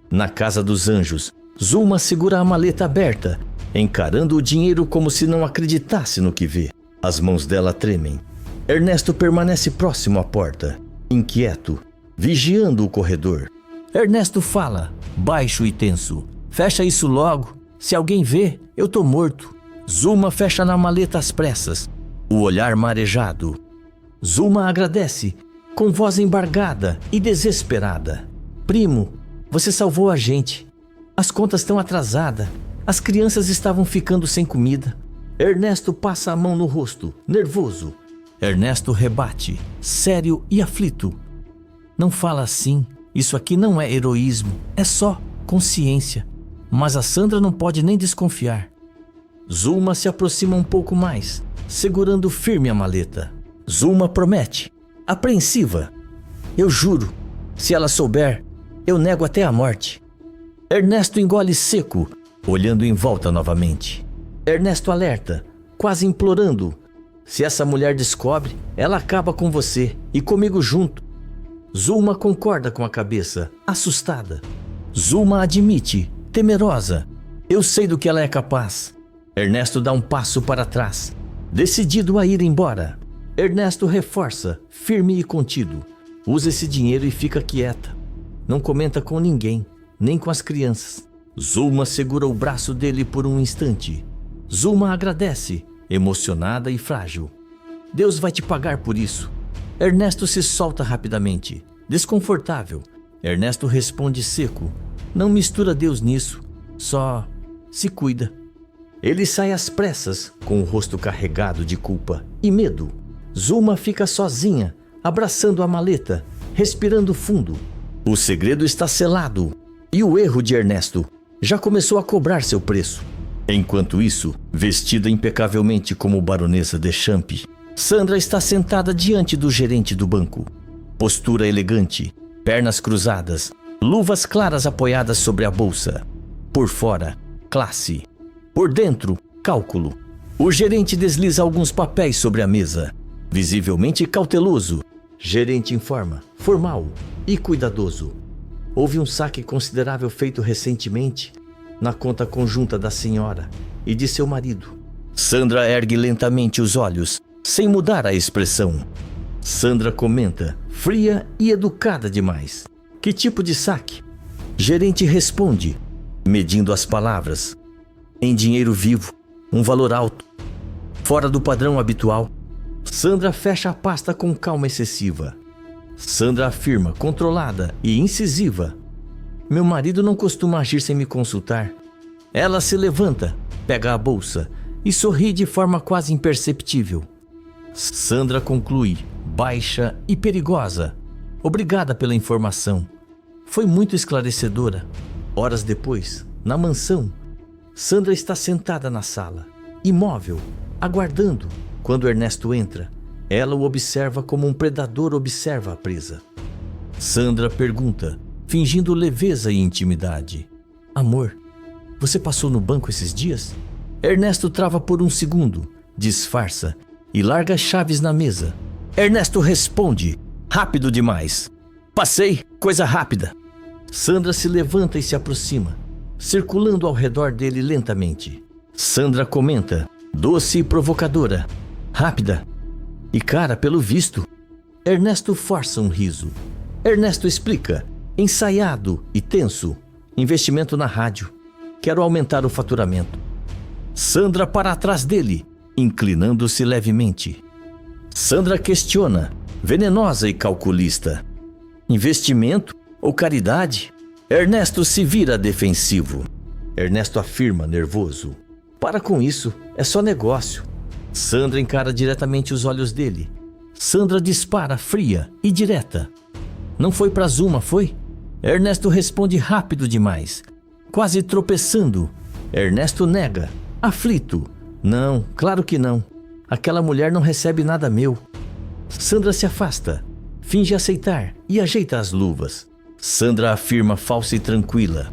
Na casa dos anjos, Zulma segura a maleta aberta, encarando o dinheiro como se não acreditasse no que vê. As mãos dela tremem. Ernesto permanece próximo à porta, inquieto, vigiando o corredor. Ernesto fala, baixo e tenso. Fecha isso logo. Se alguém vê, eu tô morto. Zulma fecha na maleta às pressas, o olhar marejado. Zulma agradece, com voz embargada e desesperada. Primo, você salvou a gente. As contas estão atrasadas. As crianças estavam ficando sem comida. Ernesto passa a mão no rosto, nervoso. Ernesto rebate, sério e aflito. Não fala assim. Isso aqui não é heroísmo, é só consciência. Mas a Sandra não pode nem desconfiar. Zulma se aproxima um pouco mais, segurando firme a maleta. Zulma promete, apreensiva. Eu juro, se ela souber, eu nego até a morte. Ernesto engole seco, olhando em volta novamente. Ernesto alerta, quase implorando. Se essa mulher descobre, ela acaba com você e comigo junto. Zulma concorda com a cabeça, assustada. Zulma admite, temerosa. Eu sei do que ela é capaz. Ernesto dá um passo para trás, decidido a ir embora. Ernesto reforça, firme e contido. Usa esse dinheiro e fica quieta. Não comenta com ninguém, nem com as crianças. Zulma segura o braço dele por um instante. Zulma agradece, emocionada e frágil. Deus vai te pagar por isso. Ernesto se solta rapidamente, desconfortável. Ernesto responde seco. Não mistura Deus nisso, só se cuida. Ele sai às pressas, com o rosto carregado de culpa e medo. Zulma fica sozinha, abraçando a maleta, respirando fundo. O segredo está selado e o erro de Ernesto já começou a cobrar seu preço. Enquanto isso, vestida impecavelmente como baronesa Deschamps, Sandra está sentada diante do gerente do banco. Postura elegante, pernas cruzadas, luvas claras apoiadas sobre a bolsa. Por fora, classe. Por dentro, cálculo. O gerente desliza alguns papéis sobre a mesa. Visivelmente cauteloso. Gerente informa, formal e cuidadoso. Houve um saque considerável feito recentemente na conta conjunta da senhora e de seu marido. Sandra ergue lentamente os olhos, sem mudar a expressão. Sandra comenta, fria e educada demais. Que tipo de saque? Gerente responde, medindo as palavras. Em dinheiro vivo, um valor alto, fora do padrão habitual. Sandra fecha a pasta com calma excessiva. Sandra afirma, controlada e incisiva. Meu marido não costuma agir sem me consultar. Ela se levanta, pega a bolsa e sorri de forma quase imperceptível. Sandra conclui, baixa e perigosa. Obrigada pela informação. Foi muito esclarecedora. Horas depois, na mansão, Sandra está sentada na sala, imóvel, aguardando. Quando Ernesto entra, ela o observa como um predador observa a presa. Sandra pergunta, fingindo leveza e intimidade. Amor, você passou no banco esses dias? Ernesto trava por um segundo, disfarça e larga as chaves na mesa. Ernesto responde, rápido demais. Passei, coisa rápida. Sandra se levanta e se aproxima, circulando ao redor dele lentamente. Sandra comenta, doce e provocadora, rápida. E cara, pelo visto. Ernesto força um riso. Ernesto explica, ensaiado e tenso, investimento na rádio. Quero aumentar o faturamento. Sandra para atrás dele, inclinando-se levemente. Sandra questiona, venenosa e calculista. Investimento ou caridade? Ernesto se vira defensivo. Ernesto afirma, nervoso. Para com isso, é só negócio. Sandra encara diretamente os olhos dele. Sandra dispara, fria e direta. Não foi pra Zulma, foi? Ernesto responde rápido demais, quase tropeçando. Ernesto nega, aflito. Não, claro que não. Aquela mulher não recebe nada meu. Sandra se afasta, finge aceitar e ajeita as luvas. Sandra afirma falsa e tranquila.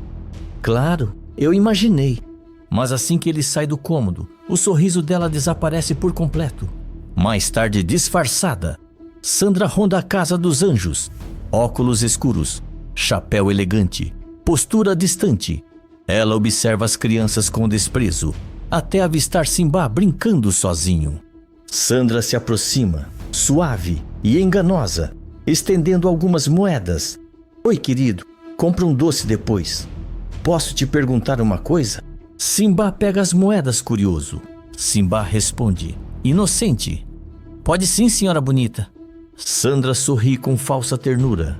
Claro, eu imaginei. Mas assim que ele sai do cômodo, o sorriso dela desaparece por completo. Mais tarde, disfarçada, Sandra ronda a casa dos anjos. Óculos escuros, chapéu elegante, postura distante. Ela observa as crianças com desprezo, até avistar Simba brincando sozinho. Sandra se aproxima, suave e enganosa, estendendo algumas moedas. Oi, querido, compra um doce depois. Posso te perguntar uma coisa? Simba pega as moedas curioso. Simba responde, inocente. Pode sim, senhora bonita. Sandra sorri com falsa ternura.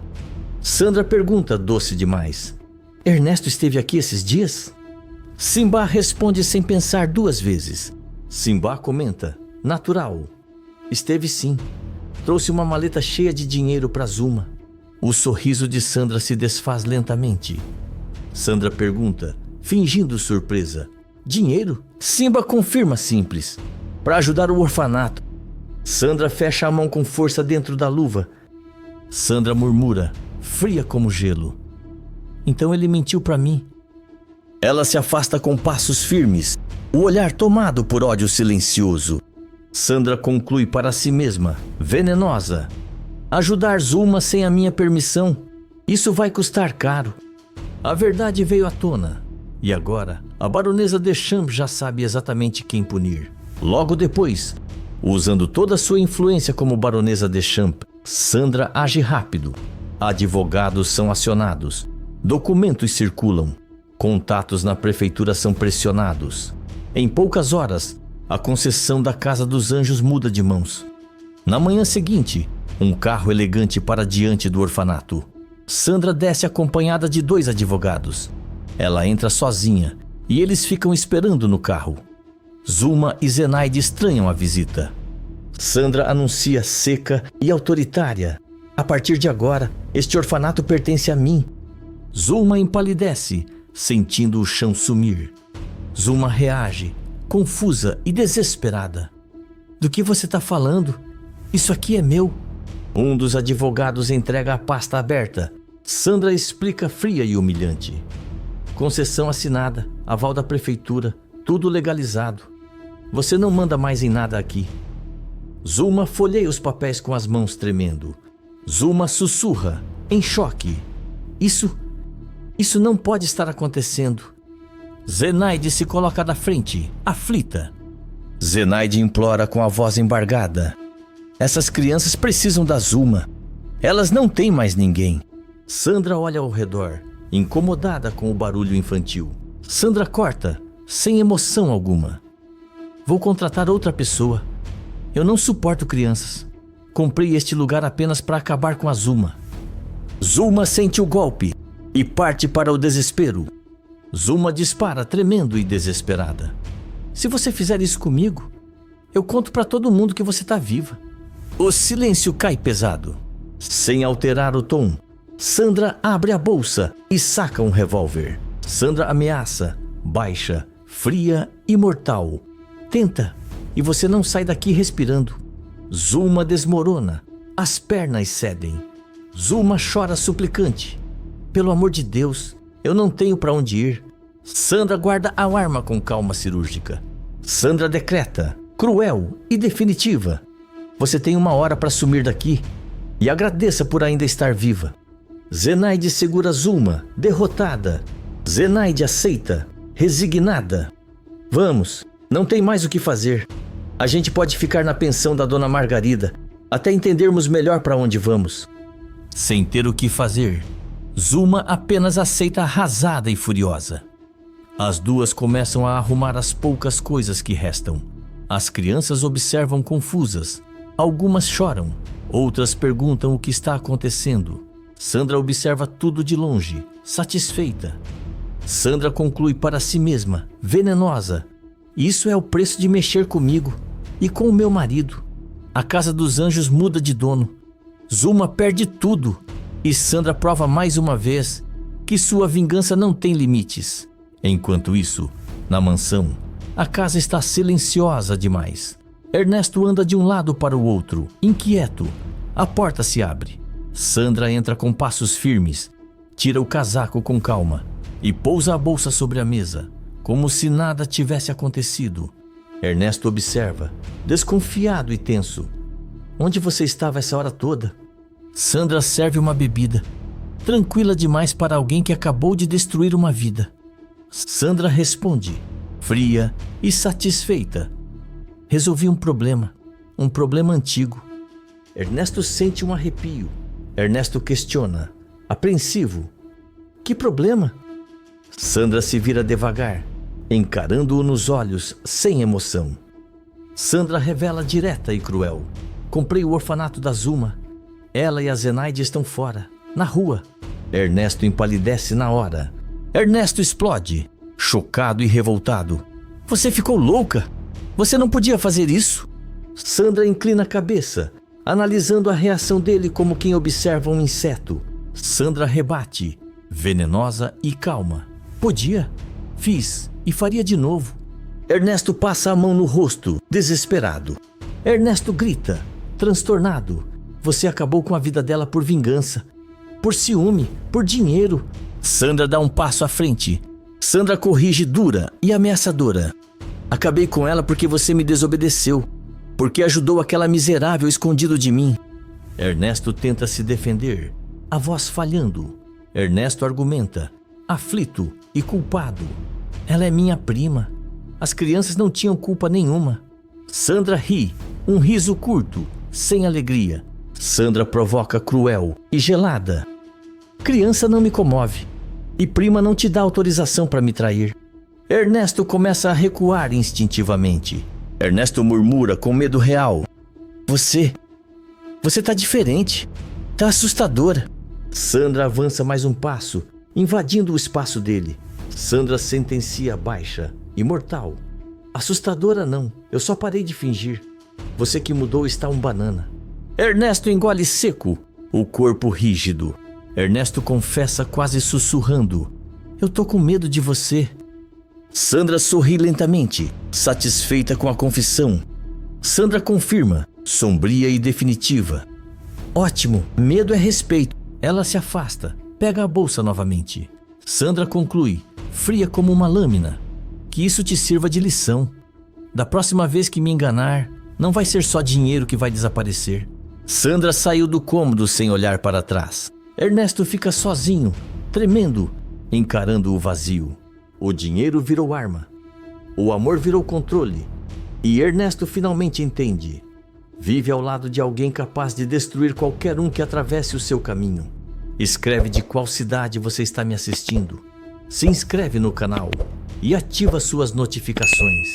Sandra pergunta, doce demais. Ernesto esteve aqui esses dias? Simba responde sem pensar duas vezes. Simba comenta, natural. Esteve sim. Trouxe uma maleta cheia de dinheiro para Zuma. O sorriso de Sandra se desfaz lentamente. Sandra pergunta, fingindo surpresa. Dinheiro? Simba confirma simples. Para ajudar o orfanato. Sandra fecha a mão com força dentro da luva. Sandra murmura, fria como gelo. Então ele mentiu para mim. Ela se afasta com passos firmes, o olhar tomado por ódio silencioso. Sandra conclui para si mesma, venenosa. Ajudar Zuma sem a minha permissão, isso vai custar caro. A verdade veio à tona. E agora, a baronesa Deschamps já sabe exatamente quem punir. Logo depois, usando toda a sua influência como baronesa Deschamps, Sandra age rápido. Advogados são acionados. Documentos circulam. Contatos na prefeitura são pressionados. Em poucas horas, a concessão da Casa dos Anjos muda de mãos. Na manhã seguinte, um carro elegante para diante do orfanato. Sandra desce acompanhada de 2 advogados. Ela entra sozinha e eles ficam esperando no carro. Zuma e Zenaide estranham a visita. Sandra anuncia seca e autoritária. A partir de agora, este orfanato pertence a mim. Zuma empalidece, sentindo o chão sumir. Zuma reage, confusa e desesperada. Do que você está falando? Isso aqui é meu. Um dos advogados entrega a pasta aberta. Sandra explica fria e humilhante. Concessão assinada, aval da prefeitura, tudo legalizado. Você não manda mais em nada aqui. Zuma folheia os papéis com as mãos tremendo. Zuma sussurra, em choque. Isso não pode estar acontecendo. Zenaide se coloca na frente, aflita. Zenaide implora com a voz embargada. Essas crianças precisam da Zuma. Elas não têm mais ninguém. Sandra olha ao redor, incomodada com o barulho infantil. Sandra corta, sem emoção alguma. Vou contratar outra pessoa. Eu não suporto crianças. Comprei este lugar apenas para acabar com a Zuma. Zuma sente o golpe e parte para o desespero. Zuma dispara, tremendo e desesperada. Se você fizer isso comigo, eu conto para todo mundo que você está viva. O silêncio cai pesado. Sem alterar o tom, Sandra abre a bolsa e saca um revólver. Sandra ameaça, baixa, fria e mortal. Tenta, e você não sai daqui respirando. Zuma desmorona, as pernas cedem. Zuma chora suplicante. Pelo amor de Deus, eu não tenho para onde ir. Sandra guarda a arma com calma cirúrgica. Sandra decreta, cruel e definitiva. Você tem 1 hora para sumir daqui e agradeça por ainda estar viva. Zenaide segura Zuma, derrotada. Zenaide aceita, resignada. Vamos, não tem mais o que fazer. A gente pode ficar na pensão da Dona Margarida até entendermos melhor para onde vamos. Sem ter o que fazer, Zuma apenas aceita arrasada e furiosa. As duas começam a arrumar as poucas coisas que restam. As crianças observam confusas. Algumas choram, outras perguntam o que está acontecendo. Sandra observa tudo de longe, satisfeita. Sandra conclui para si mesma, venenosa. Isso é o preço de mexer comigo e com o meu marido. A Casa dos Anjos muda de dono. Zuma perde tudo e Sandra prova mais uma vez que sua vingança não tem limites. Enquanto isso, na mansão, a casa está silenciosa demais. Ernesto anda de um lado para o outro, inquieto. A porta se abre. Sandra entra com passos firmes, tira o casaco com calma e pousa a bolsa sobre a mesa, como se nada tivesse acontecido. Ernesto observa, desconfiado e tenso. Onde você estava essa hora toda? Sandra serve uma bebida, tranquila demais para alguém que acabou de destruir uma vida. Sandra responde, fria e satisfeita. Resolvi um problema antigo. Ernesto sente um arrepio. Ernesto questiona, apreensivo. Que problema? Sandra se vira devagar, encarando-o nos olhos, sem emoção. Sandra revela direta e cruel. Comprei o orfanato da Zuma. Ela e a Zenaide estão fora, na rua. Ernesto empalidece na hora. Ernesto explode, chocado e revoltado. Você ficou louca? Você não podia fazer isso? Sandra inclina a cabeça, analisando a reação dele como quem observa um inseto. Sandra rebate, venenosa e calma. Podia, fiz e faria de novo. Ernesto passa a mão no rosto, desesperado. Ernesto grita, transtornado. Você acabou com a vida dela por vingança, por ciúme, por dinheiro. Sandra dá um passo à frente. Sandra corrige dura e ameaçadora. Acabei com ela porque você me desobedeceu, porque ajudou aquela miserável escondido de mim. Ernesto tenta se defender, a voz falhando. Ernesto argumenta, aflito e culpado. Ela é minha prima. As crianças não tinham culpa nenhuma. Sandra ri, um riso curto, sem alegria. Sandra provoca cruel e gelada. Criança não me comove. E prima não te dá autorização para me trair. Ernesto começa a recuar instintivamente. Ernesto murmura com medo real. Você tá diferente. Tá assustadora. Sandra avança mais um passo, invadindo o espaço dele. Sandra sentencia baixa e mortal. Assustadora não, eu só parei de fingir. Você que mudou está um banana. Ernesto engole seco, o corpo rígido. Ernesto confessa quase sussurrando. Eu tô com medo de você. Sandra sorri lentamente, satisfeita com a confissão. Sandra confirma, sombria e definitiva. Ótimo, medo é respeito. Ela se afasta, pega a bolsa novamente. Sandra conclui, fria como uma lâmina. Que isso te sirva de lição. Da próxima vez que me enganar, não vai ser só dinheiro que vai desaparecer. Sandra saiu do cômodo sem olhar para trás. Ernesto fica sozinho, tremendo, encarando o vazio. O dinheiro virou arma. O amor virou controle. E Ernesto finalmente entende. Vive ao lado de alguém capaz de destruir qualquer um que atravesse o seu caminho. Escreve de qual cidade você está me assistindo. Se inscreve no canal e ativa suas notificações.